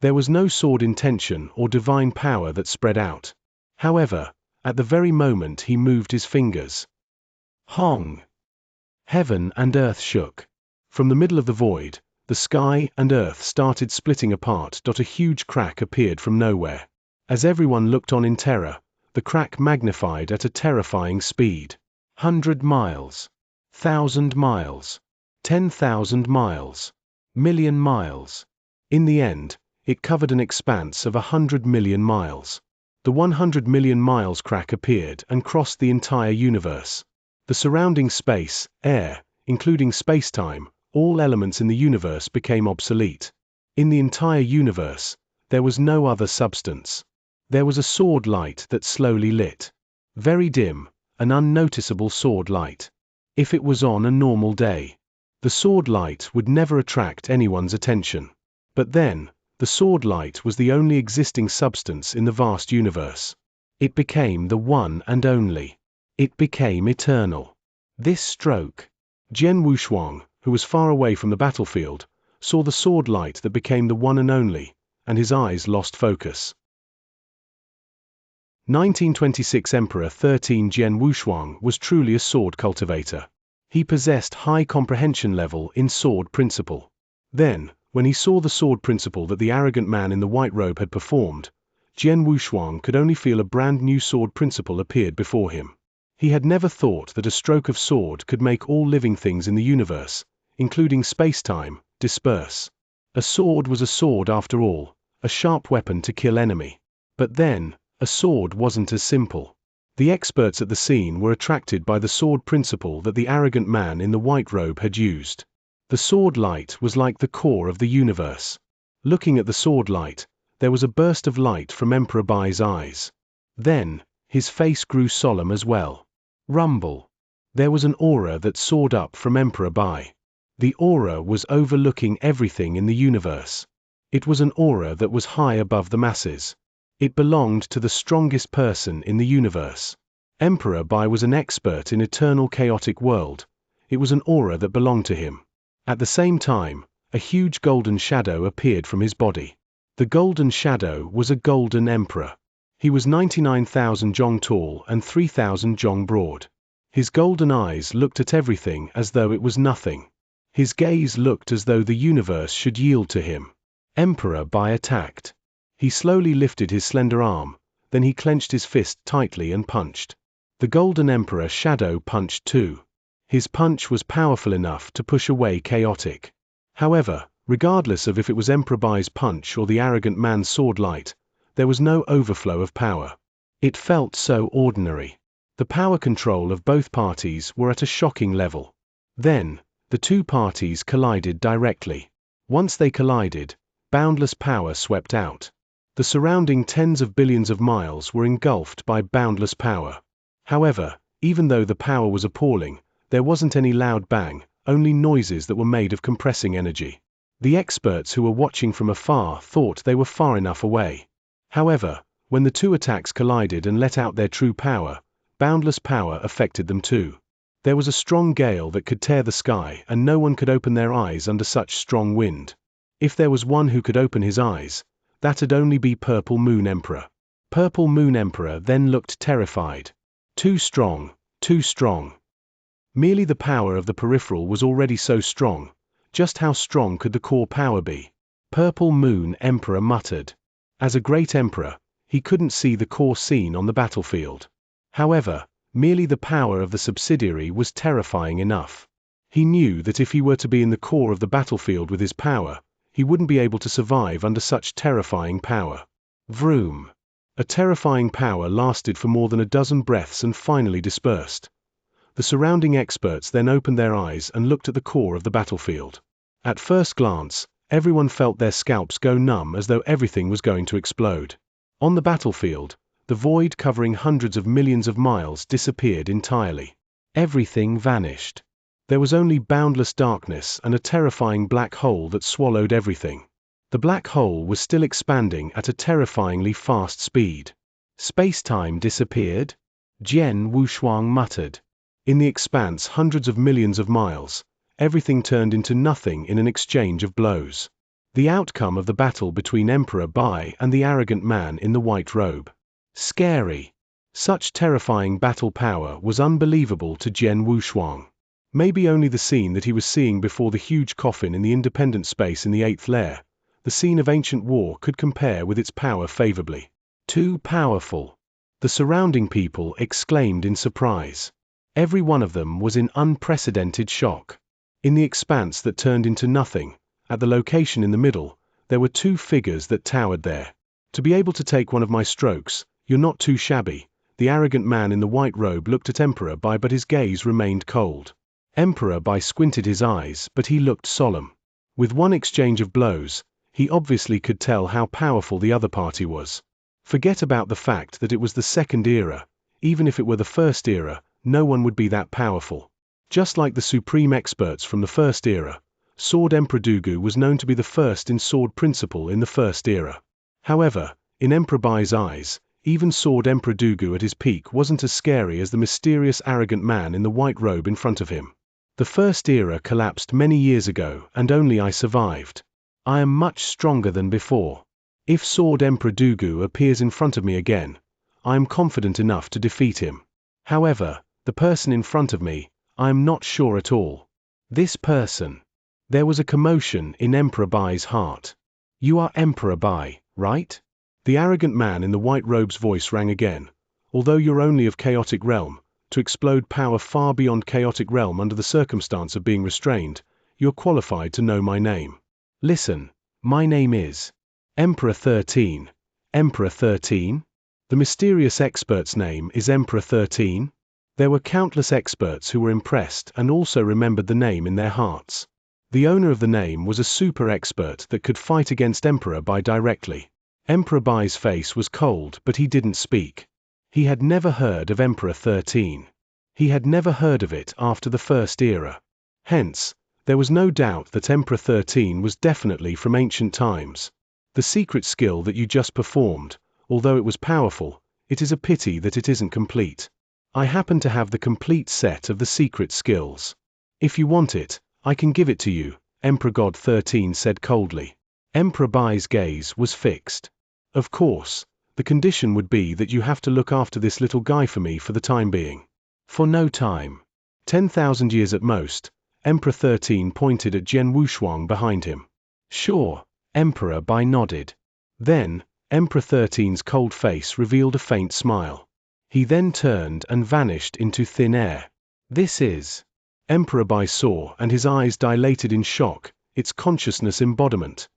There was no sword intention or divine power that spread out. However, at the very moment he moved his fingers, Hong! Heaven and earth shook. From the middle of the void, the sky and earth started splitting apart. A huge crack appeared from nowhere. As everyone looked on in terror, the crack magnified at a terrifying speed. 100 miles. 1,000 miles. 10,000 miles. Million miles. In the end, it covered an expanse of 100 million miles. The 100 million miles crack appeared and crossed the entire universe. The surrounding space, air, including space-time, all elements in the universe became obsolete. In the entire universe, there was no other substance. There was a sword light that slowly lit. Very dim, an unnoticeable sword light. If it was on a normal day, the sword light would never attract anyone's attention. But then, the sword light was the only existing substance in the vast universe. It became the one and only. It became eternal. This stroke. Jian Wushuang, who was far away from the battlefield, saw the sword light that became the one and only, and his eyes lost focus. 1926 Emperor 13 Jian Wushuang was truly a sword cultivator. He possessed high comprehension level in sword principle. Then, when he saw the sword principle that the arrogant man in the white robe had performed, Jian Wushuang could only feel a brand new sword principle appeared before him. He had never thought that a stroke of sword could make all living things in the universe, including space-time, disperse. A sword was a sword after all, a sharp weapon to kill enemy. But then, a sword wasn't as simple. The experts at the scene were attracted by the sword principle that the arrogant man in the white robe had used. The sword light was like the core of the universe. Looking at the sword light, there was a burst of light from Emperor Bai's eyes. Then, his face grew solemn as well. Rumble. There was an aura that soared up from Emperor Bai. The aura was overlooking everything in the universe. It was an aura that was high above the masses. It belonged to the strongest person in the universe. Emperor Bai was an expert in eternal chaotic world. It was an aura that belonged to him. At the same time, a huge golden shadow appeared from his body. The golden shadow was a golden emperor. He was 99,000 zhong tall and 3,000 zhong broad. His golden eyes looked at everything as though it was nothing. His gaze looked as though the universe should yield to him. Emperor Bai attacked. He slowly lifted his slender arm, then he clenched his fist tightly and punched. The Golden Emperor Shadow punched too. His punch was powerful enough to push away chaotic. However, regardless of if it was Emperor Bai's punch or the arrogant man's sword light, there was no overflow of power. It felt so ordinary. The power control of both parties were at a shocking level. Then, the two parties collided directly. Once they collided, boundless power swept out. The surrounding tens of billions of miles were engulfed by boundless power. However, even though the power was appalling, there wasn't any loud bang, only noises that were made of compressing energy. The experts who were watching from afar thought they were far enough away. However, when the two attacks collided and let out their true power, boundless power affected them too. There was a strong gale that could tear the sky, and no one could open their eyes under such strong wind. If there was one who could open his eyes, that'd only be Purple Moon Emperor. Purple Moon Emperor then looked terrified. Too strong, too strong. Merely the power of the peripheral was already so strong. Just how strong could the core power be? Purple Moon Emperor muttered. As a great emperor, he couldn't see the core scene on the battlefield. However, merely the power of the subsidiary was terrifying enough. He knew that if he were to be in the core of the battlefield with his power, he wouldn't be able to survive under such terrifying power. Vroom. A terrifying power lasted for more than a dozen breaths and finally dispersed. The surrounding experts then opened their eyes and looked at the core of the battlefield. At first glance, everyone felt their scalps go numb as though everything was going to explode. On the battlefield, the void covering hundreds of millions of miles disappeared entirely. Everything vanished. There was only boundless darkness and a terrifying black hole that swallowed everything. The black hole was still expanding at a terrifyingly fast speed. Space-time disappeared? Jian Wushuang muttered. In the expanse hundreds of millions of miles, everything turned into nothing in an exchange of blows. The outcome of the battle between Emperor Bai and the arrogant man in the white robe. Scary. Such terrifying battle power was unbelievable to Jian Wushuang. Maybe only the scene that he was seeing before the huge coffin in the independent space in the 8th layer, the scene of ancient war, could compare with its power favorably. Too powerful. The surrounding people exclaimed in surprise. Every one of them was in unprecedented shock. In the expanse that turned into nothing, at the location in the middle, there were two figures that towered there. To be able to take one of my strokes, you're not too shabby. The arrogant man in the white robe looked at Emperor Bai, but his gaze remained cold. Emperor Bai squinted his eyes, but he looked solemn. With one exchange of blows, he obviously could tell how powerful the other party was. Forget about the fact that it was the second era. Even if it were the first era, no one would be that powerful. Just like the supreme experts from the first era, Sword Emperor Dugu was known to be the first in sword principle in the first era. However, in Emperor Bai's eyes, even Sword Emperor Dugu at his peak wasn't as scary as the mysterious arrogant man in the white robe in front of him. The first era collapsed many years ago, and only I survived. I am much stronger than before. If Sword Emperor Dugu appears in front of me again, I am confident enough to defeat him. However, the person in front of me, I am not sure at all. This person. There was a commotion in Emperor Bai's heart. You are Emperor Bai, right? The arrogant man in the white robe's voice rang again. Although you're only of chaotic realm, to explode power far beyond chaotic realm under the circumstance of being restrained, you're qualified to know my name. Listen, my name is Emperor 13. Emperor 13? The mysterious expert's name is Emperor 13? There were countless experts who were impressed and also remembered the name in their hearts. The owner of the name was a super expert that could fight against Emperor Bai directly. Emperor Bai's face was cold, but he didn't speak. He had never heard of Emperor 13. He had never heard of it after the first era. Hence, there was no doubt that Emperor 13 was definitely from ancient times. The secret skill that you just performed, although it was powerful, it is a pity that it isn't complete. I happen to have the complete set of the secret skills. If you want it, I can give it to you, Emperor God 13 said coldly. Emperor Bai's gaze was fixed. Of course, the condition would be that you have to look after this little guy for me for the time being. For no time. 10,000 years at most. Emperor 13 pointed at Jian Wushuang behind him. Sure, Emperor Bai nodded. Then, Emperor 13's cold face revealed a faint smile. He then turned and vanished into thin air. This is. Emperor Bai saw, and his eyes dilated in shock, its consciousness embodiment.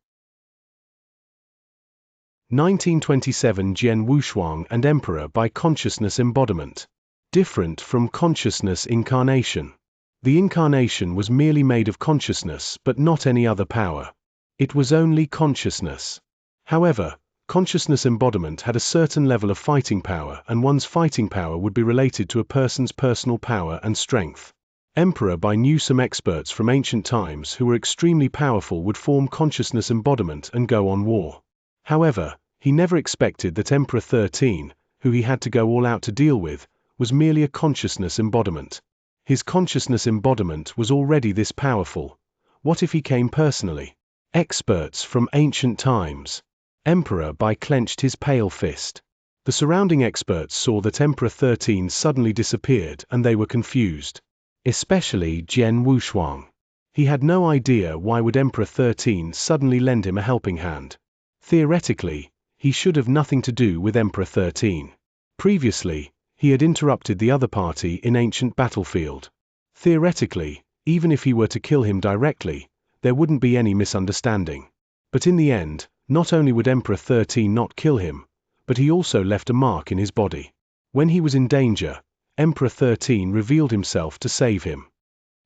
1927 Jian Wushuang and Emperor Bai consciousness embodiment. Different from consciousness incarnation. The incarnation was merely made of consciousness but not any other power. It was only consciousness. However, consciousness embodiment had a certain level of fighting power, and one's fighting power would be related to a person's personal power and strength. Emperor Bai knew some experts from ancient times who were extremely powerful would form consciousness embodiment and go on war. However, he never expected that Emperor 13, who he had to go all out to deal with, was merely a consciousness embodiment. His consciousness embodiment was already this powerful. What if he came personally? Experts from ancient times. Emperor Bai clenched his pale fist. The surrounding experts saw that Emperor 13 suddenly disappeared and they were confused. Especially Jian Wushuang. He had no idea why would Emperor 13 suddenly lend him a helping hand. Theoretically, he should have nothing to do with Emperor 13. Previously, he had interrupted the other party in ancient battlefield. Theoretically, even if he were to kill him directly, there wouldn't be any misunderstanding. But in the end, not only would Emperor 13 not kill him, but he also left a mark in his body. When he was in danger, Emperor 13 revealed himself to save him.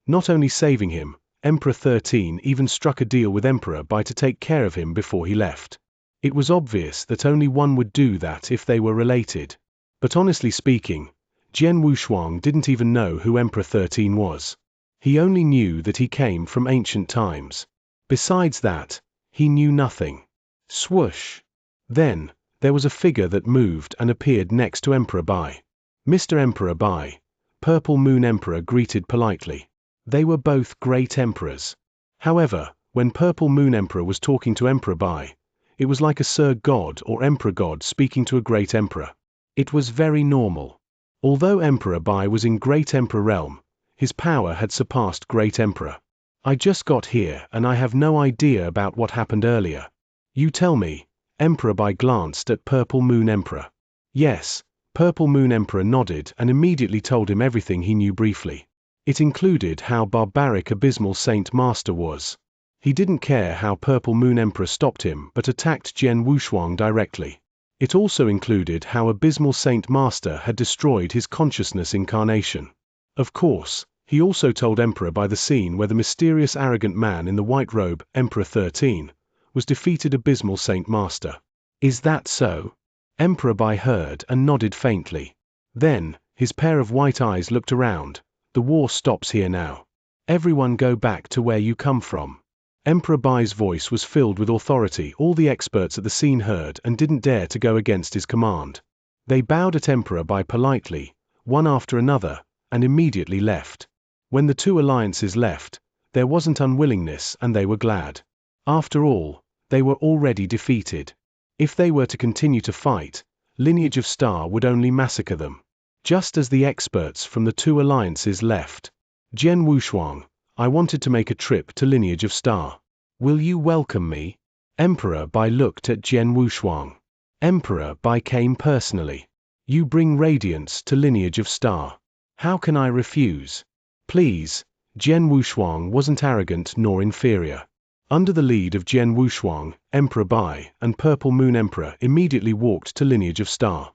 Not only saving him, Emperor 13 even struck a deal with Emperor Bai to take care of him before he left. It was obvious that only one would do that if they were related. But honestly speaking, Jian Wushuang didn't even know who Emperor 13 was. He only knew that he came from ancient times. Besides that, he knew nothing. Swoosh! Then, there was a figure that moved and appeared next to Emperor Bai. Mr. Emperor Bai, Purple Moon Emperor greeted politely. They were both great emperors. However, when Purple Moon Emperor was talking to Emperor Bai, it was like a Sir God or Emperor God speaking to a great emperor. It was very normal. Although Emperor Bai was in Great Emperor realm, his power had surpassed Great Emperor. I just got here and I have no idea about what happened earlier. You tell me. Emperor Bai glanced at Purple Moon Emperor. Yes, Purple Moon Emperor nodded and immediately told him everything he knew briefly. It included how barbaric Abysmal Saint Master was. He didn't care how Purple Moon Emperor stopped him but attacked Jian Wushuang directly. It also included how Abysmal Saint Master had destroyed his consciousness incarnation. Of course, he also told Emperor by the scene where the mysterious arrogant man in the white robe, Emperor 13, was defeated Abysmal Saint Master. Is that so? Emperor Bai heard and nodded faintly. Then, his pair of white eyes looked around. The war stops here now. Everyone go back to where you come from. Emperor Bai's voice was filled with authority. All the experts at the scene heard and didn't dare to go against his command. They bowed at Emperor Bai politely, one after another, and immediately left. When the two alliances left, there wasn't unwillingness and they were glad. After all, they were already defeated. If they were to continue to fight, Lineage of Star would only massacre them. Just as the experts from the two alliances left, Jian Wushuang, I wanted to make a trip to Lineage of Star. Will you welcome me? Emperor Bai looked at Jian Wushuang. Emperor Bai came personally. You bring radiance to Lineage of Star. How can I refuse? Please. Jian Wushuang wasn't arrogant nor inferior. Under the lead of Jian Wushuang, Emperor Bai and Purple Moon Emperor immediately walked to Lineage of Star.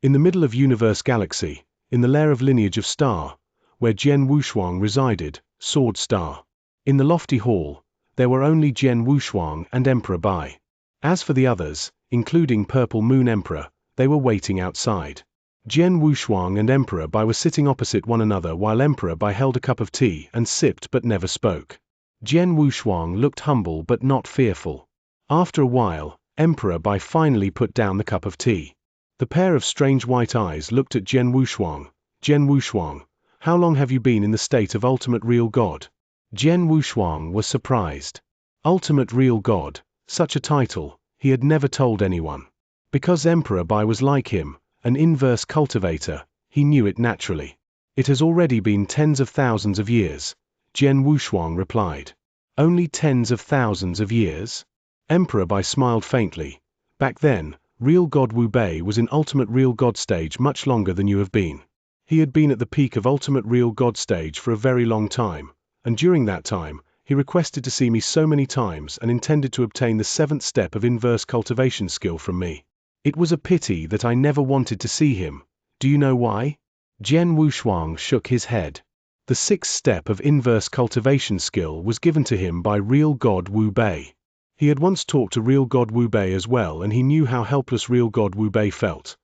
In the middle of Universe Galaxy, in the lair of Lineage of Star, where Jian Wushuang resided, Sword Star. In the lofty hall, there were only Jian Wushuang and Emperor Bai. As for the others, including Purple Moon Emperor, they were waiting outside. Jian Wushuang and Emperor Bai were sitting opposite one another while Emperor Bai held a cup of tea and sipped but never spoke. Jian Wushuang looked humble but not fearful. After a while, Emperor Bai finally put down the cup of tea. The pair of strange white eyes looked at Jian Wushuang. Jian Wushuang, how long have you been in the state of Ultimate Real God? Jian Wushuang was surprised. Ultimate Real God, such a title, he had never told anyone. Because Emperor Bai was like him, an inverse cultivator, he knew it naturally. It has already been tens of thousands of years, Jian Wushuang replied. Only tens of thousands of years? Emperor Bai smiled faintly. Back then, Real God Wu Bei was in Ultimate Real God stage much longer than you have been. He had been at the peak of Ultimate Real God stage for a very long time, and during that time, he requested to see me so many times and intended to obtain the 7th step of inverse cultivation skill from me. It was a pity that I never wanted to see him. Do you know why? Jian Wushuang shook his head. The 6th step of inverse cultivation skill was given to him by Real God Wu Bei. He had once talked to Real God Wu Bei as well, and he knew how helpless Real God Wu Bei felt.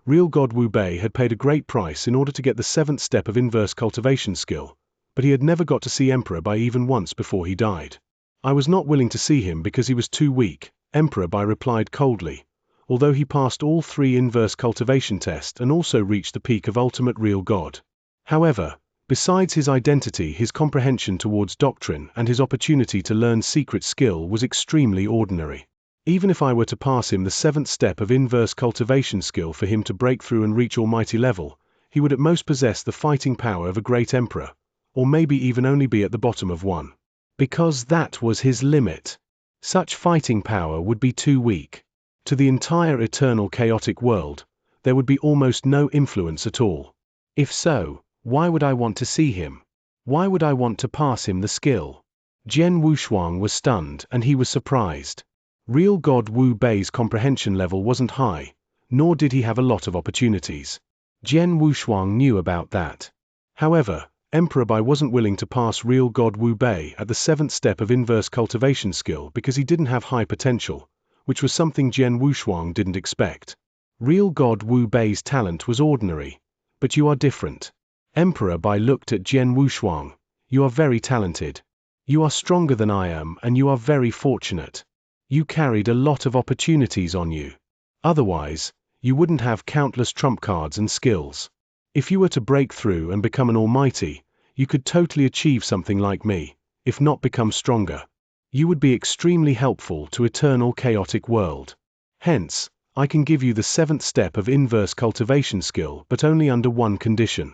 Real God Wu Bei had paid a great price in order to get the 7th step of inverse cultivation skill, but he had never got to see Emperor Bai even once before he died. I was not willing to see him because he was too weak, Emperor Bai replied coldly, although he passed all 3 inverse cultivation tests and also reached the peak of Ultimate Real God. However, besides his identity, his comprehension towards doctrine and his opportunity to learn secret skill was extremely ordinary. Even if I were to pass him the 7th step of inverse cultivation skill for him to break through and reach almighty level, he would at most possess the fighting power of a great emperor, or maybe even only be at the bottom of one. Because that was his limit. Such fighting power would be too weak. To the entire eternal chaotic world, there would be almost no influence at all. If so, why would I want to see him? Why would I want to pass him the skill? Jian Wushuang was stunned and he was surprised. Real God Wu Bei's comprehension level wasn't high, nor did he have a lot of opportunities. Jian Wushuang knew about that. However, Emperor Bai wasn't willing to pass real God Wu Bei at the 7th step of inverse cultivation skill because he didn't have high potential, which was something Jian Wushuang didn't expect. Real God Wu Bei's talent was ordinary, but you are different. Emperor Bai looked at Jian Wushuang. You are very talented. You are stronger than I am and you are very fortunate. You carried a lot of opportunities on you. Otherwise, you wouldn't have countless trump cards and skills. If you were to break through and become an almighty, you could totally achieve something like me, if not become stronger. You would be extremely helpful to eternal chaotic world. Hence, I can give you the 7th step of inverse cultivation skill but only under one condition.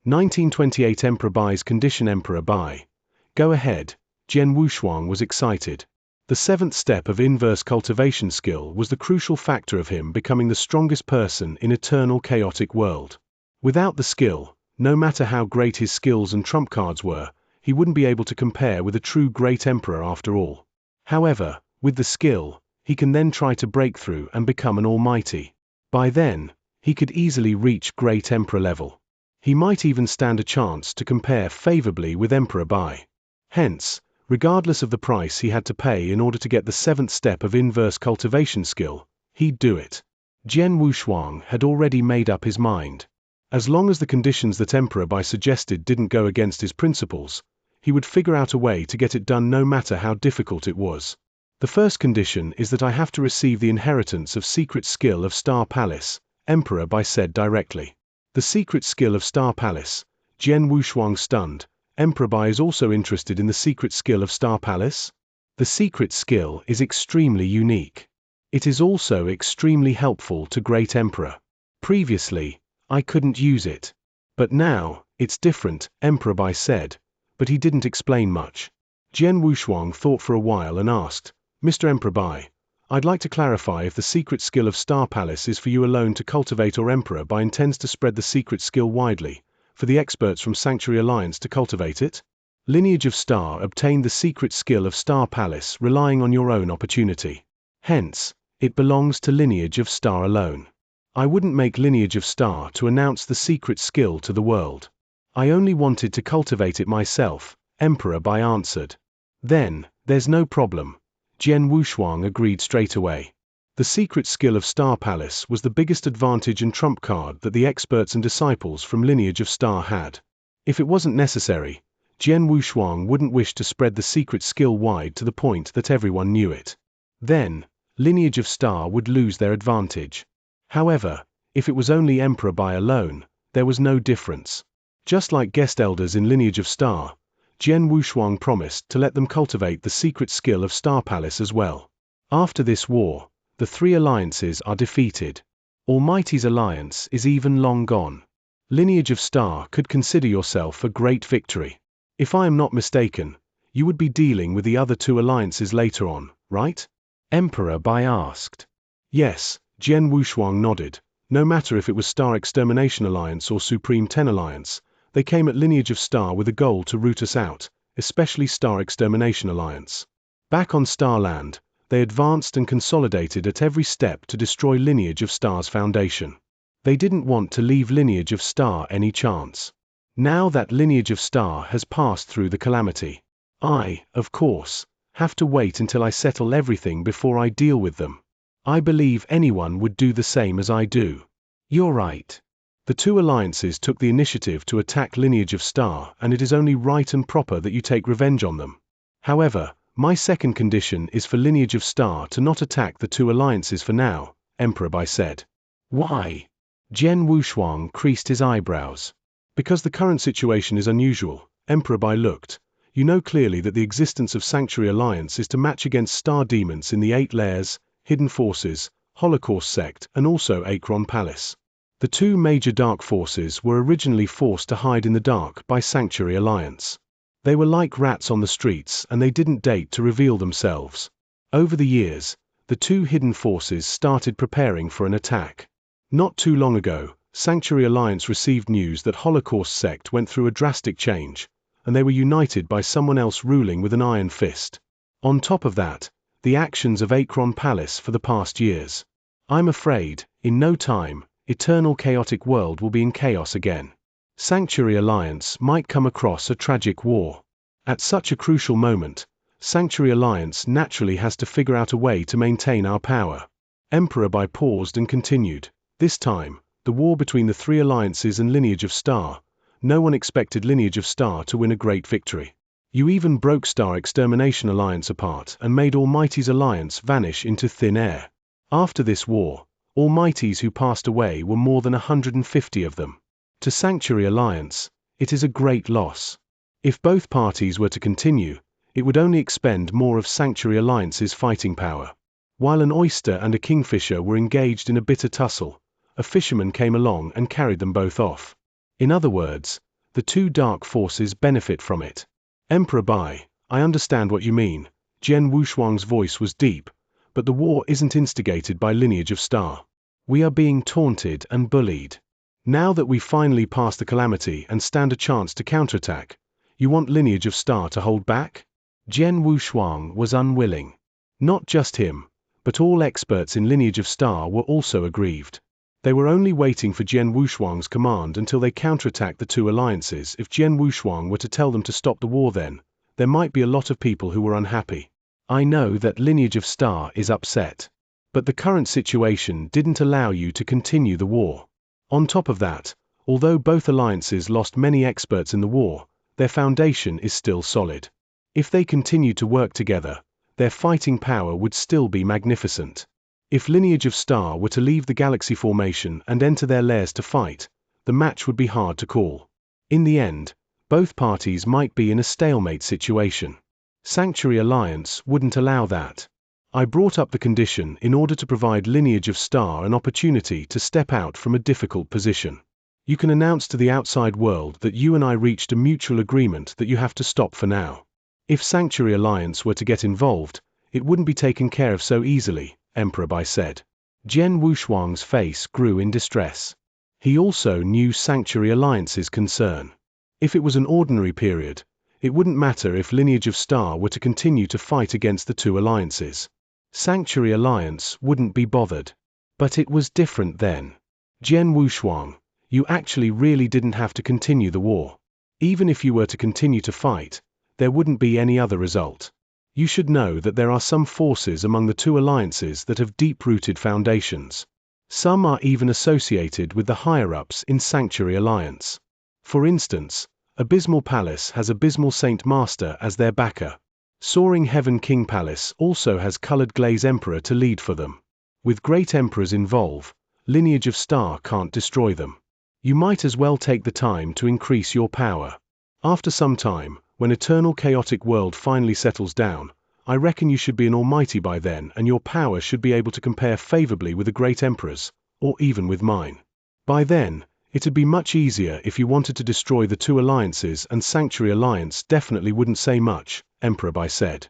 1928 Emperor Bai's condition. Emperor Bai. Go ahead. Jian Wushuang was excited. The 7th step of inverse cultivation skill was the crucial factor of him becoming the strongest person in eternal chaotic world. Without the skill, no matter how great his skills and trump cards were, he wouldn't be able to compare with a true great emperor after all. However, with the skill, he can then try to break through and become an almighty. By then, he could easily reach great emperor level. He might even stand a chance to compare favorably with Emperor Bai. Hence, regardless of the price he had to pay in order to get the 7th step of inverse cultivation skill, he'd do it. Jian Wushuang had already made up his mind. As long as the conditions that Emperor Bai suggested didn't go against his principles, he would figure out a way to get it done no matter how difficult it was. The first condition is that I have to receive the inheritance of secret skill of Star Palace, Emperor Bai said directly. The secret skill of Star Palace. Jian Wushuang stunned. Emperor Bai is also interested in the secret skill of Star Palace? The secret skill is extremely unique. It is also extremely helpful to Great Emperor. Previously, I couldn't use it. But now, it's different, Emperor Bai said, but he didn't explain much. Jian Wushuang thought for a while and asked, Mr. Emperor Bai, I'd like to clarify if the secret skill of Star Palace is for you alone to cultivate or Emperor Bai intends to spread the secret skill widely, for the experts from Sanctuary Alliance to cultivate it? Lineage of Star obtained the secret skill of Star Palace relying on your own opportunity. Hence, it belongs to Lineage of Star alone. I wouldn't make Lineage of Star to announce the secret skill to the world. I only wanted to cultivate it myself, Emperor Bai answered. Then, there's no problem. Jian Wushuang agreed straight away. The secret skill of Star Palace was the biggest advantage and trump card that the experts and disciples from Lineage of Star had. If it wasn't necessary, Jian Wushuang wouldn't wish to spread the secret skill wide to the point that everyone knew it. Then, Lineage of Star would lose their advantage. However, if it was only Emperor Bai alone, there was no difference. Just like guest elders in Lineage of Star, Jian Wushuang promised to let them cultivate the secret skill of Star Palace as well. After this war, the 3 alliances are defeated. Almighty's alliance is even long gone. Lineage of Star could consider yourself a great victory. If I am not mistaken, you would be dealing with the other 2 alliances later on, right? Emperor Bai asked. Yes, Jian Wushuang nodded. No matter if it was Star Extermination Alliance or Supreme 10 Alliance, they came at Lineage of Star with a goal to root us out, especially Star Extermination Alliance. Back on Starland, they advanced and consolidated at every step to destroy Lineage of Star's foundation. They didn't want to leave Lineage of Star any chance. Now that Lineage of Star has passed through the calamity, I, of course, have to wait until I settle everything before I deal with them. I believe anyone would do the same as I do. You're right. The 2 alliances took the initiative to attack Lineage of Star and it is only right and proper that you take revenge on them. However, my second condition is for Lineage of Star to not attack the 2 alliances for now, Emperor Bai said. Why? Jian Wushuang creased his eyebrows. Because the current situation is unusual, Emperor Bai looked. You know clearly that the existence of Sanctuary Alliance is to match against star demons in the 8 layers, Hidden Forces, Holocaust Sect and also Akron Palace. The 2 major dark forces were originally forced to hide in the dark by Sanctuary Alliance. They were like rats on the streets, and they didn't date to reveal themselves. Over the years, the two hidden forces started preparing for an attack. Not too long ago, Sanctuary Alliance received news that Holocaust sect went through a drastic change, and they were united by someone else ruling with an iron fist. On top of that, the actions of Akron Palace for the past years. I'm afraid, in no time, eternal chaotic world will be in chaos again. Sanctuary Alliance might come across a tragic war. At such a crucial moment, Sanctuary Alliance naturally has to figure out a way to maintain our power. Emperor Bai paused and continued. This time, the war between the three alliances and Lineage of Star. No one expected Lineage of Star to win a great victory. You even broke Star Extermination Alliance apart and made Almighty's alliance vanish into thin air. After this war, Almighties who passed away were more than 150 of them. To Sanctuary Alliance, it is a great loss. If both parties were to continue, it would only expend more of Sanctuary Alliance's fighting power. While an oyster and a kingfisher were engaged in a bitter tussle, a fisherman came along and carried them both off. In other words, the two dark forces benefit from it. Emperor Bai, I understand what you mean. Jian Wushuang's voice was deep, but the war isn't instigated by Lineage of Star. We are being taunted and bullied. Now that we finally passed the calamity and stand a chance to counterattack, you want Lineage of Star to hold back? Jian Wushuang was unwilling. Not just him, but all experts in Lineage of Star were also aggrieved. They were only waiting for Jian Wushuang's command until they counterattacked the two alliances. If Jian Wushuang were to tell them to stop the war, then there might be a lot of people who were unhappy. I know that Lineage of Star is upset. But the current situation didn't allow you to continue the war. On top of that, although both alliances lost many experts in the war, their foundation is still solid. If they continued to work together, their fighting power would still be magnificent. If Lineage of Star were to leave the galaxy formation and enter their lairs to fight, the match would be hard to call. In the end, both parties might be in a stalemate situation. Sanctuary Alliance wouldn't allow that. I brought up the condition in order to provide Lineage of Star an opportunity to step out from a difficult position. You can announce to the outside world that you and I reached a mutual agreement that you have to stop for now. If Sanctuary Alliance were to get involved, it wouldn't be taken care of so easily, Emperor Bai said. Jian Wushuang's face grew in distress. He also knew Sanctuary Alliance's concern. If it was an ordinary period, it wouldn't matter if Lineage of Star were to continue to fight against the two alliances. Sanctuary Alliance wouldn't be bothered. But it was different then. Jian Wushuang, you actually really didn't have to continue the war. Even if you were to continue to fight, there wouldn't be any other result. You should know that there are some forces among the two alliances that have deep-rooted foundations. Some are even associated with the higher-ups in Sanctuary Alliance. For instance, Abysmal Palace has Abysmal Saint Master as their backer. Soaring Heaven King Palace also has Colored Glaze Emperor to lead for them. With great emperors involved, Lineage of Star can't destroy them. You might as well take the time to increase your power. After some time, when Eternal Chaotic World finally settles down, I reckon you should be an almighty by then, and your power should be able to compare favorably with the great emperors, or even with mine. By then, it'd be much easier if you wanted to destroy the two alliances, and Sanctuary Alliance definitely wouldn't say much, Emperor Bai said.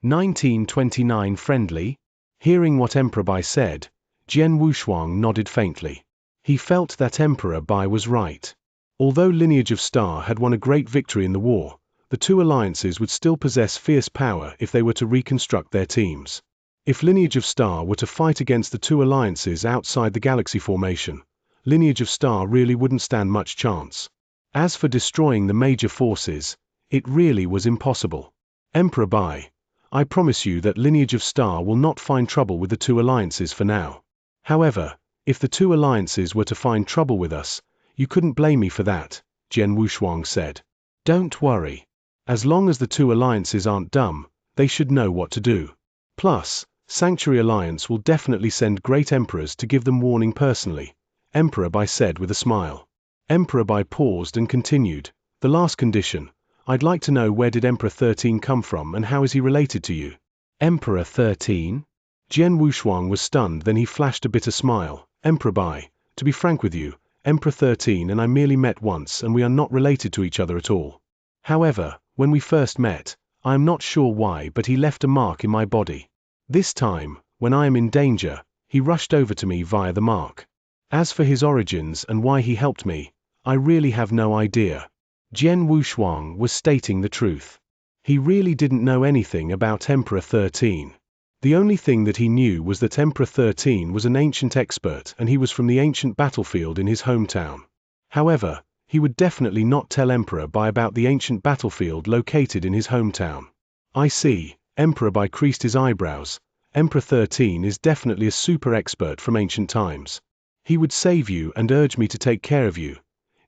1929 Friendly? Hearing what Emperor Bai said, Jian Wushuang nodded faintly. He felt that Emperor Bai was right. Although Lineage of Star had won a great victory in the war, the two alliances would still possess fierce power if they were to reconstruct their teams. If Lineage of Star were to fight against the two alliances outside the galaxy formation, Lineage of Star really wouldn't stand much chance. As for destroying the major forces, it really was impossible. Emperor Bai, I promise you that Lineage of Star will not find trouble with the two alliances for now. However, if the two alliances were to find trouble with us, you couldn't blame me for that, Jian Wushuang said. Don't worry. As long as the two alliances aren't dumb, they should know what to do. Plus, Sanctuary Alliance will definitely send great emperors to give them warning personally, Emperor Bai said with a smile. Emperor Bai paused and continued, the last condition, I'd like to know where did Emperor 13 come from and how is he related to you? Emperor 13? Jian Wushuang was stunned, then he flashed a bitter smile. Emperor Bai, to be frank with you, Emperor 13 and I merely met once and we are not related to each other at all. However, when we first met, I am not sure why but he left a mark in my body. This time, when I am in danger, he rushed over to me via the mark. As for his origins and why he helped me, I really have no idea. Jian Wushuang was stating the truth. He really didn't know anything about Emperor 13. The only thing that he knew was that Emperor 13 was an ancient expert and he was from the ancient battlefield in his hometown. However, he would definitely not tell Emperor Bai about the ancient battlefield located in his hometown. I see, Emperor Bai creased his eyebrows. Emperor 13 is definitely a super expert from ancient times. He would save you and urge me to take care of you.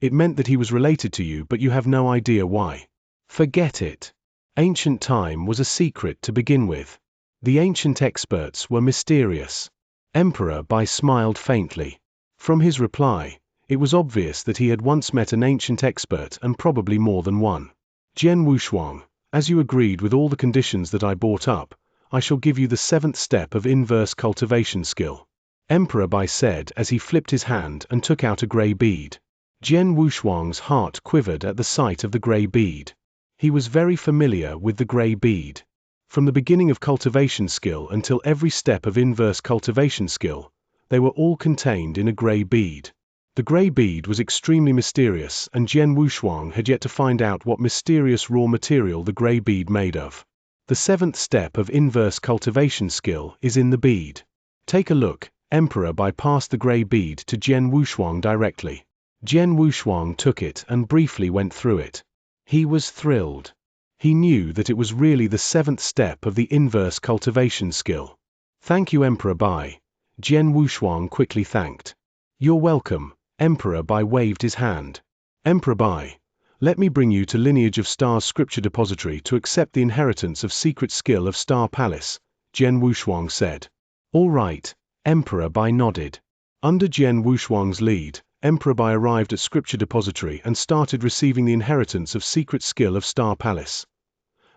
It meant that he was related to you but you have no idea why. Forget it. Ancient time was a secret to begin with. The ancient experts were mysterious. Emperor Bai smiled faintly. From his reply, it was obvious that he had once met an ancient expert and probably more than one. Jian Wushuang, as you agreed with all the conditions that I brought up, I shall give you the 7th step of inverse cultivation skill. Emperor Bai said as he flipped his hand and took out a grey bead. Jian Wushuang's heart quivered at the sight of the grey bead. He was very familiar with the grey bead. From the beginning of cultivation skill until every step of inverse cultivation skill, they were all contained in a grey bead. The grey bead was extremely mysterious and Jian Wushuang had yet to find out what mysterious raw material the grey bead made of. The 7th step of inverse cultivation skill is in the bead. Take a look. Emperor Bai passed the grey bead to Jian Wushuang directly. Jian Wushuang took it and briefly went through it. He was thrilled. He knew that it was really the 7th step of the inverse cultivation skill. Thank you, Emperor Bai. Jian Wushuang quickly thanked. You're welcome. Emperor Bai waved his hand. Emperor Bai, let me bring you to Lineage of Stars Scripture Depository to accept the inheritance of secret skill of Star Palace, Jian Wushuang said. All right. Emperor Bai nodded. Under Jian Wushuang's lead, Emperor Bai arrived at Scripture Depository and started receiving the inheritance of secret skill of Star Palace.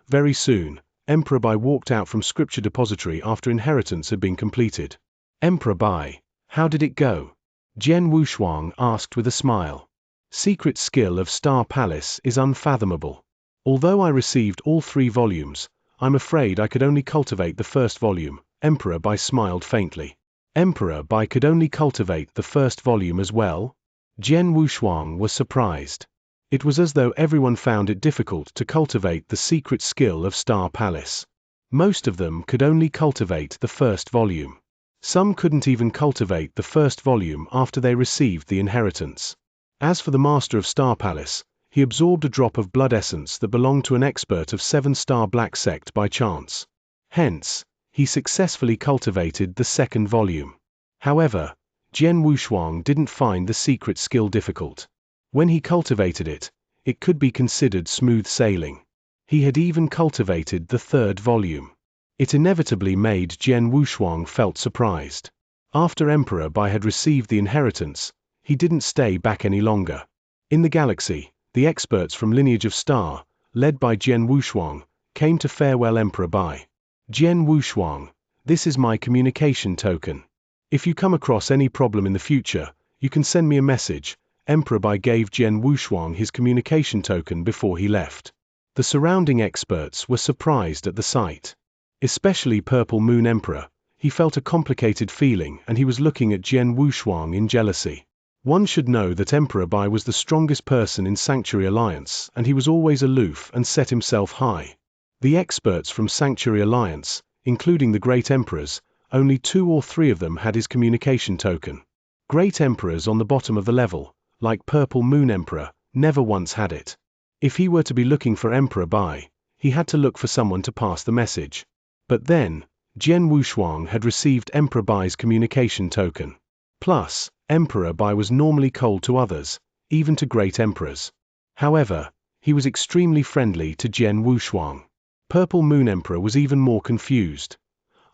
Very soon, Emperor Bai walked out from Scripture Depository after inheritance had been completed. Emperor Bai, how did it go? Jian Wushuang asked with a smile. Secret skill of Star Palace is unfathomable. Although I received all 3 volumes, I'm afraid I could only cultivate the 1st volume. Emperor Bai smiled faintly. Emperor Bai could only cultivate the 1st volume as well? Jian Wushuang was surprised. It was as though everyone found it difficult to cultivate the secret skill of Star Palace. Most of them could only cultivate the 1st volume. Some couldn't even cultivate the 1st volume after they received the inheritance. As for the Master of Star Palace, he absorbed a drop of blood essence that belonged to an expert of 7-star Black Sect by chance. Hence, he successfully cultivated the 2nd volume. However, Jian Wushuang didn't find the secret skill difficult. When he cultivated it, it could be considered smooth sailing. He had even cultivated the 3rd volume. It inevitably made Jian Wushuang felt surprised. After Emperor Bai had received the inheritance, he didn't stay back any longer. In the galaxy, the experts from Lineage of Star, led by Jian Wushuang, came to farewell Emperor Bai. Jian Wushuang, this is my communication token. If you come across any problem in the future, you can send me a message. Emperor Bai gave Jian Wushuang his communication token before he left. The surrounding experts were surprised at the sight. Especially Purple Moon Emperor, he felt a complicated feeling and he was looking at Jian Wushuang in jealousy. One should know that Emperor Bai was the strongest person in Sanctuary Alliance and he was always aloof and set himself high. The experts from Sanctuary Alliance, including the Great Emperors, only 2 or 3 of them had his communication token. Great Emperors on the bottom of the level, like Purple Moon Emperor, never once had it. If he were to be looking for Emperor Bai, he had to look for someone to pass the message. But then, Jian Wushuang had received Emperor Bai's communication token. Plus, Emperor Bai was normally cold to others, even to Great Emperors. However, he was extremely friendly to Jian Wushuang. Purple Moon Emperor was even more confused.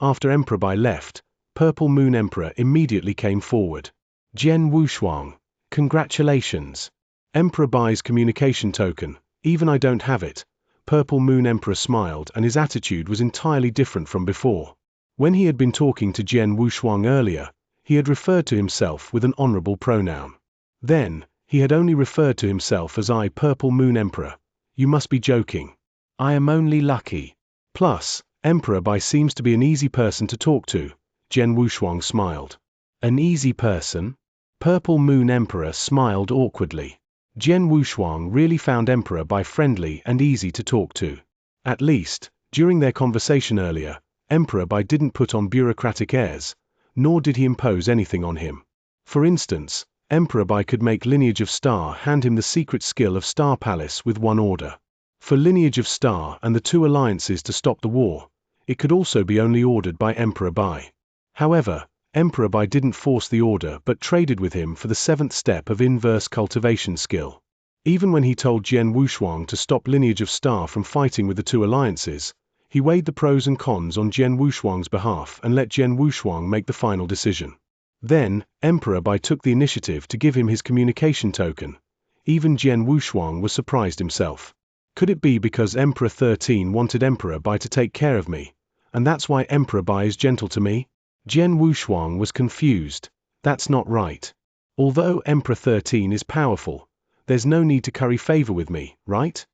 After Emperor Bai left, Purple Moon Emperor immediately came forward. Jian Wushuang, congratulations. Emperor Bai's communication token, even I don't have it. Purple Moon Emperor smiled and his attitude was entirely different from before. When he had been talking to Jian Wushuang earlier, he had referred to himself with an honorable pronoun. Then, he had only referred to himself as I Purple Moon Emperor. You must be joking. I am only lucky. Plus, Emperor Bai seems to be an easy person to talk to. Jian Wushuang smiled. An easy person? Purple Moon Emperor smiled awkwardly. Jian Wushuang really found Emperor Bai friendly and easy to talk to. At least, during their conversation earlier, Emperor Bai didn't put on bureaucratic airs, nor did he impose anything on him. For instance, Emperor Bai could make Lineage of Star hand him the secret skill of Star Palace with one order. For Lineage of Star and the two alliances to stop the war, it could also be only ordered by Emperor Bai. However, Emperor Bai didn't force the order but traded with him for the 7th step of inverse cultivation skill. Even when he told Jian Wushuang to stop Lineage of Star from fighting with the two alliances, he weighed the pros and cons on Jian Wushuang's behalf and let Jian Wushuang make the final decision. Then, Emperor Bai took the initiative to give him his communication token. Even Jian Wushuang was surprised himself. Could it be because Emperor 13 wanted Emperor Bai to take care of me, and that's why Emperor Bai is gentle to me? Jian Wushuang was confused. That's not right. Although Emperor 13 is powerful, there's no need to curry favor with me, right?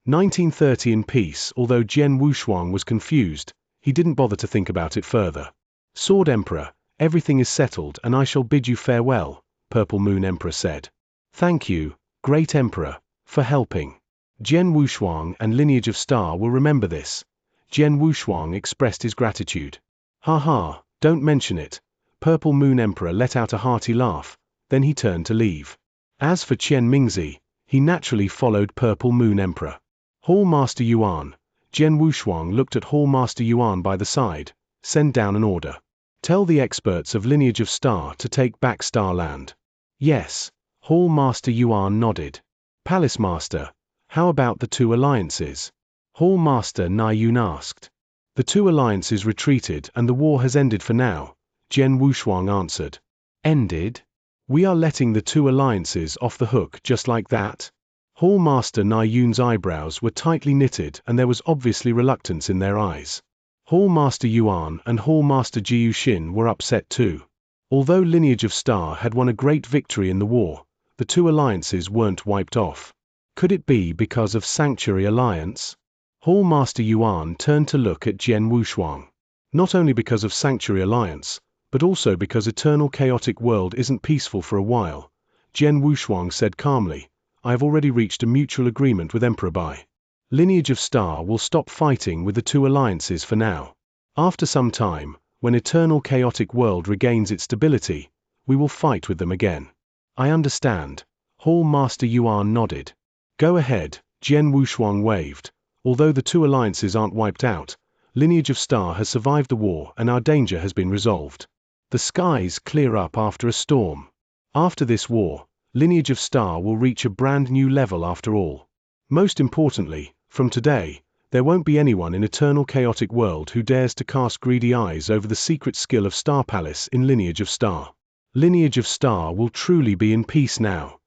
1930 in peace. Although Jian Wushuang was confused, he didn't bother to think about it further. Sword Emperor, everything is settled and I shall bid you farewell, Purple Moon Emperor said. Thank you, Great Emperor, for helping. Jian Wushuang and Lineage of Star will remember this. Jian Wushuang expressed his gratitude. Ha, don't mention it. Purple Moon Emperor let out a hearty laugh, then he turned to leave. As for Qian Mingzi, he naturally followed Purple Moon Emperor. Hall Master Yuan. Jian Wushuang looked at Hall Master Yuan by the side. Send down an order. Tell the experts of Lineage of Star to take back Starland. Yes. Hall Master Yuan nodded. Palace Master, how about the two alliances? Hall Master Naiyun asked. The two alliances retreated and the war has ended for now, Jian Wushuang answered. Ended? We are letting the two alliances off the hook just like that? Hall Master Naiyun's eyebrows were tightly knitted and there was obviously reluctance in their eyes. Hall Master Yuan and Hall Master Jiuxin were upset too. Although Lineage of Star had won a great victory in the war, the two alliances weren't wiped off. Could it be because of Sanctuary Alliance? Hall Master Yuan turned to look at Jian Wushuang. Not only because of Sanctuary Alliance, but also because Eternal Chaotic World isn't peaceful for a while, Jian Wushuang said calmly, I have already reached a mutual agreement with Emperor Bai. Lineage of Star will stop fighting with the two alliances for now. After some time, when Eternal Chaotic World regains its stability, we will fight with them again. I understand. Hall Master Yuan nodded. Go ahead, Jian Wushuang waved. Although the two alliances aren't wiped out, Lineage of Star has survived the war and our danger has been resolved. The skies clear up after a storm. After this war, Lineage of Star will reach a brand new level after all. Most importantly, from today, there won't be anyone in Eternal Chaotic World who dares to cast greedy eyes over the secret skill of Star Palace in Lineage of Star. Lineage of Star will truly be in peace now.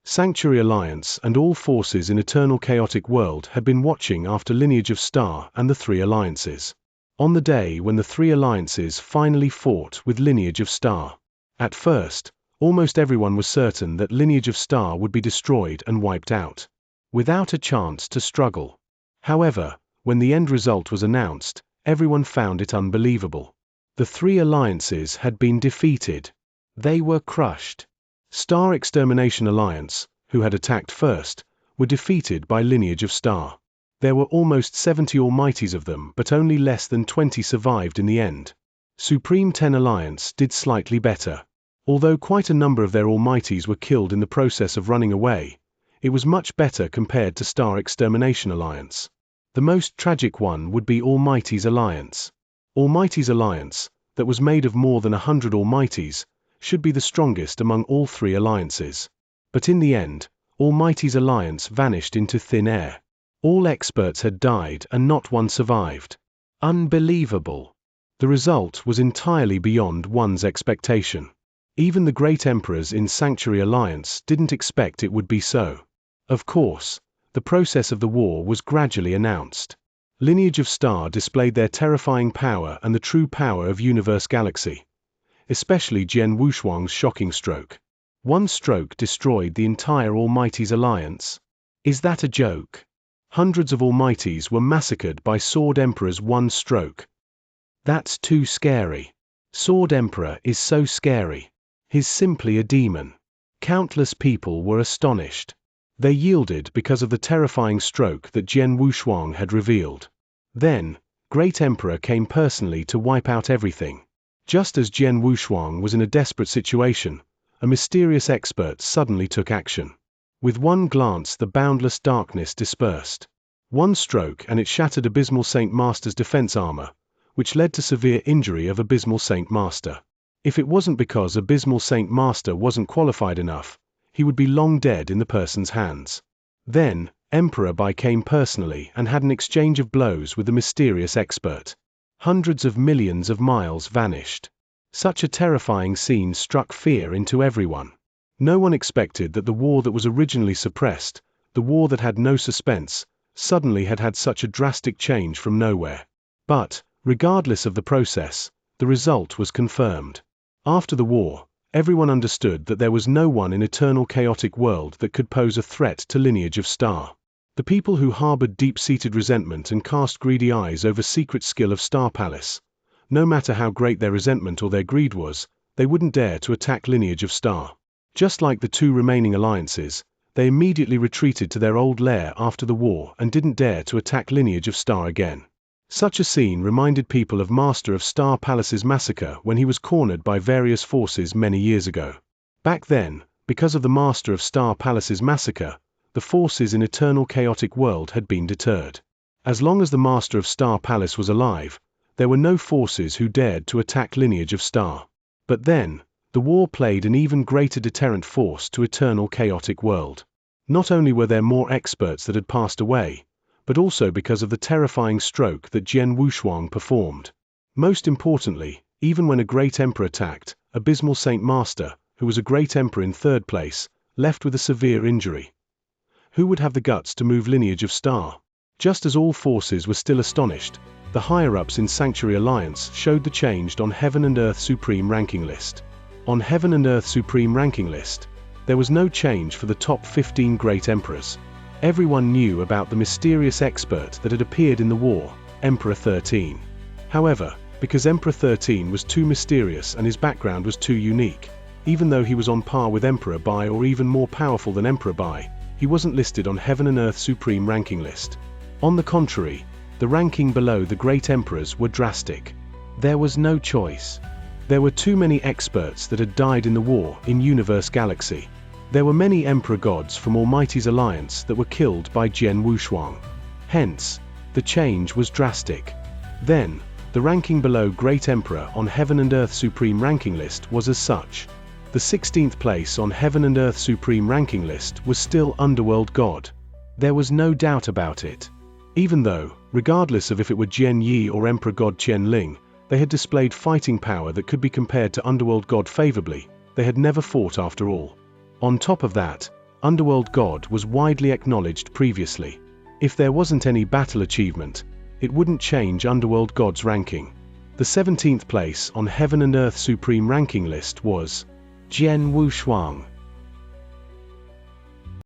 Sanctuary Alliance and all forces in Eternal Chaotic World had been watching after Lineage of Star and the three alliances. On the day when the three alliances finally fought with Lineage of Star. At first, almost everyone was certain that Lineage of Star would be destroyed and wiped out, without a chance to struggle. However, when the end result was announced, everyone found it unbelievable. The three alliances had been defeated. They were crushed. Star Extermination Alliance, who had attacked first, were defeated by Lineage of Star. There were almost 70 Almighties of them, but only less than 20 survived in the end. Supreme 10 Alliance did slightly better. Although quite a number of their Almighties were killed in the process of running away, it was much better compared to Star Extermination Alliance. The most tragic one would be Almighty's Alliance. Almighty's Alliance, that was made of more than 100 Almighties, should be the strongest among all three alliances. But in the end, Almighty's Alliance vanished into thin air. All experts had died and not one survived. Unbelievable. The result was entirely beyond one's expectation. Even the great emperors in Sanctuary Alliance didn't expect it would be so. Of course, the process of the war was gradually announced. Lineage of Star displayed their terrifying power and the true power of Universe Galaxy. especially Jian Wushuang's shocking stroke. One stroke destroyed the entire Almighty's alliance. Is that a joke? Hundreds of Almighties were massacred by Sword Emperor's one stroke. That's too scary. Sword Emperor is so scary. He's simply a demon. Countless people were astonished. They yielded because of the terrifying stroke that Jian Wushuang had revealed. Then, Great Emperor came personally to wipe out everything. Just as Jian Wushuang was in a desperate situation, a mysterious expert suddenly took action. With one glance the boundless darkness dispersed. One stroke and it shattered Abysmal Saint Master's defense armor, which led to severe injury of Abysmal Saint Master. If it wasn't because Abysmal Saint Master wasn't qualified enough, he would be long dead in the person's hands. Then, Emperor Bai came personally and had an exchange of blows with the mysterious expert. Hundreds of millions of miles vanished. Such a terrifying scene struck fear into everyone. No one expected that the war that was originally suppressed, the war that had no suspense, suddenly had such a drastic change from nowhere. But, regardless of the process, the result was confirmed. After the war, everyone understood that there was no one in eternal chaotic world that could pose a threat to Lineage of Star. The people who harbored deep-seated resentment and cast greedy eyes over secret skill of Star Palace, no matter how great their resentment or their greed was, they wouldn't dare to attack Lineage of Star. Just like the two remaining alliances, they immediately retreated to their old lair after the war and didn't dare to attack Lineage of Star again. Such a scene reminded people of Master of Star Palace's massacre when he was cornered by various forces many years ago. Back then, because of the Master of Star Palace's massacre, the forces in Eternal Chaotic World had been deterred. As long as the Master of Star Palace was alive, there were no forces who dared to attack Lineage of Star. But then, the war played an even greater deterrent force to Eternal Chaotic World. Not only were there more experts that had passed away, but also because of the terrifying stroke that Jian Wushuang performed. Most importantly, even when a great emperor attacked, Abysmal Saint Master, who was a great emperor in third place, left with a severe injury. Who would have the guts to move Lineage of Star? Just as all forces were still astonished, the higher-ups in Sanctuary Alliance showed the change on Heaven and Earth Supreme Ranking List. On Heaven and Earth Supreme Ranking List, there was no change for the top 15 great emperors. Everyone knew about the mysterious expert that had appeared in the war, Emperor 13. However, because Emperor 13 was too mysterious and his background was too unique, even though he was on par with Emperor Bai or even more powerful than Emperor Bai, he wasn't listed on Heaven and Earth Supreme Ranking List. On the contrary, the ranking below the great emperors were drastic. There was no choice. There were too many experts that had died in the war in Universe Galaxy. There were many emperor gods from Almighty's alliance that were killed by Jian Wushuang. Hence, the change was drastic. Then, the ranking below Great Emperor on Heaven and Earth Supreme Ranking List was as such. The 16th place on Heaven and Earth Supreme Ranking List was still Underworld God. There was no doubt about it. Even though, regardless of if it were Jian Yi or Emperor God Qian Ling, they had displayed fighting power that could be compared to Underworld God favorably, they had never fought after all. On top of that, Underworld God was widely acknowledged previously. If there wasn't any battle achievement, it wouldn't change Underworld God's ranking. The 17th place on Heaven and Earth Supreme Ranking List was Jian Wushuang.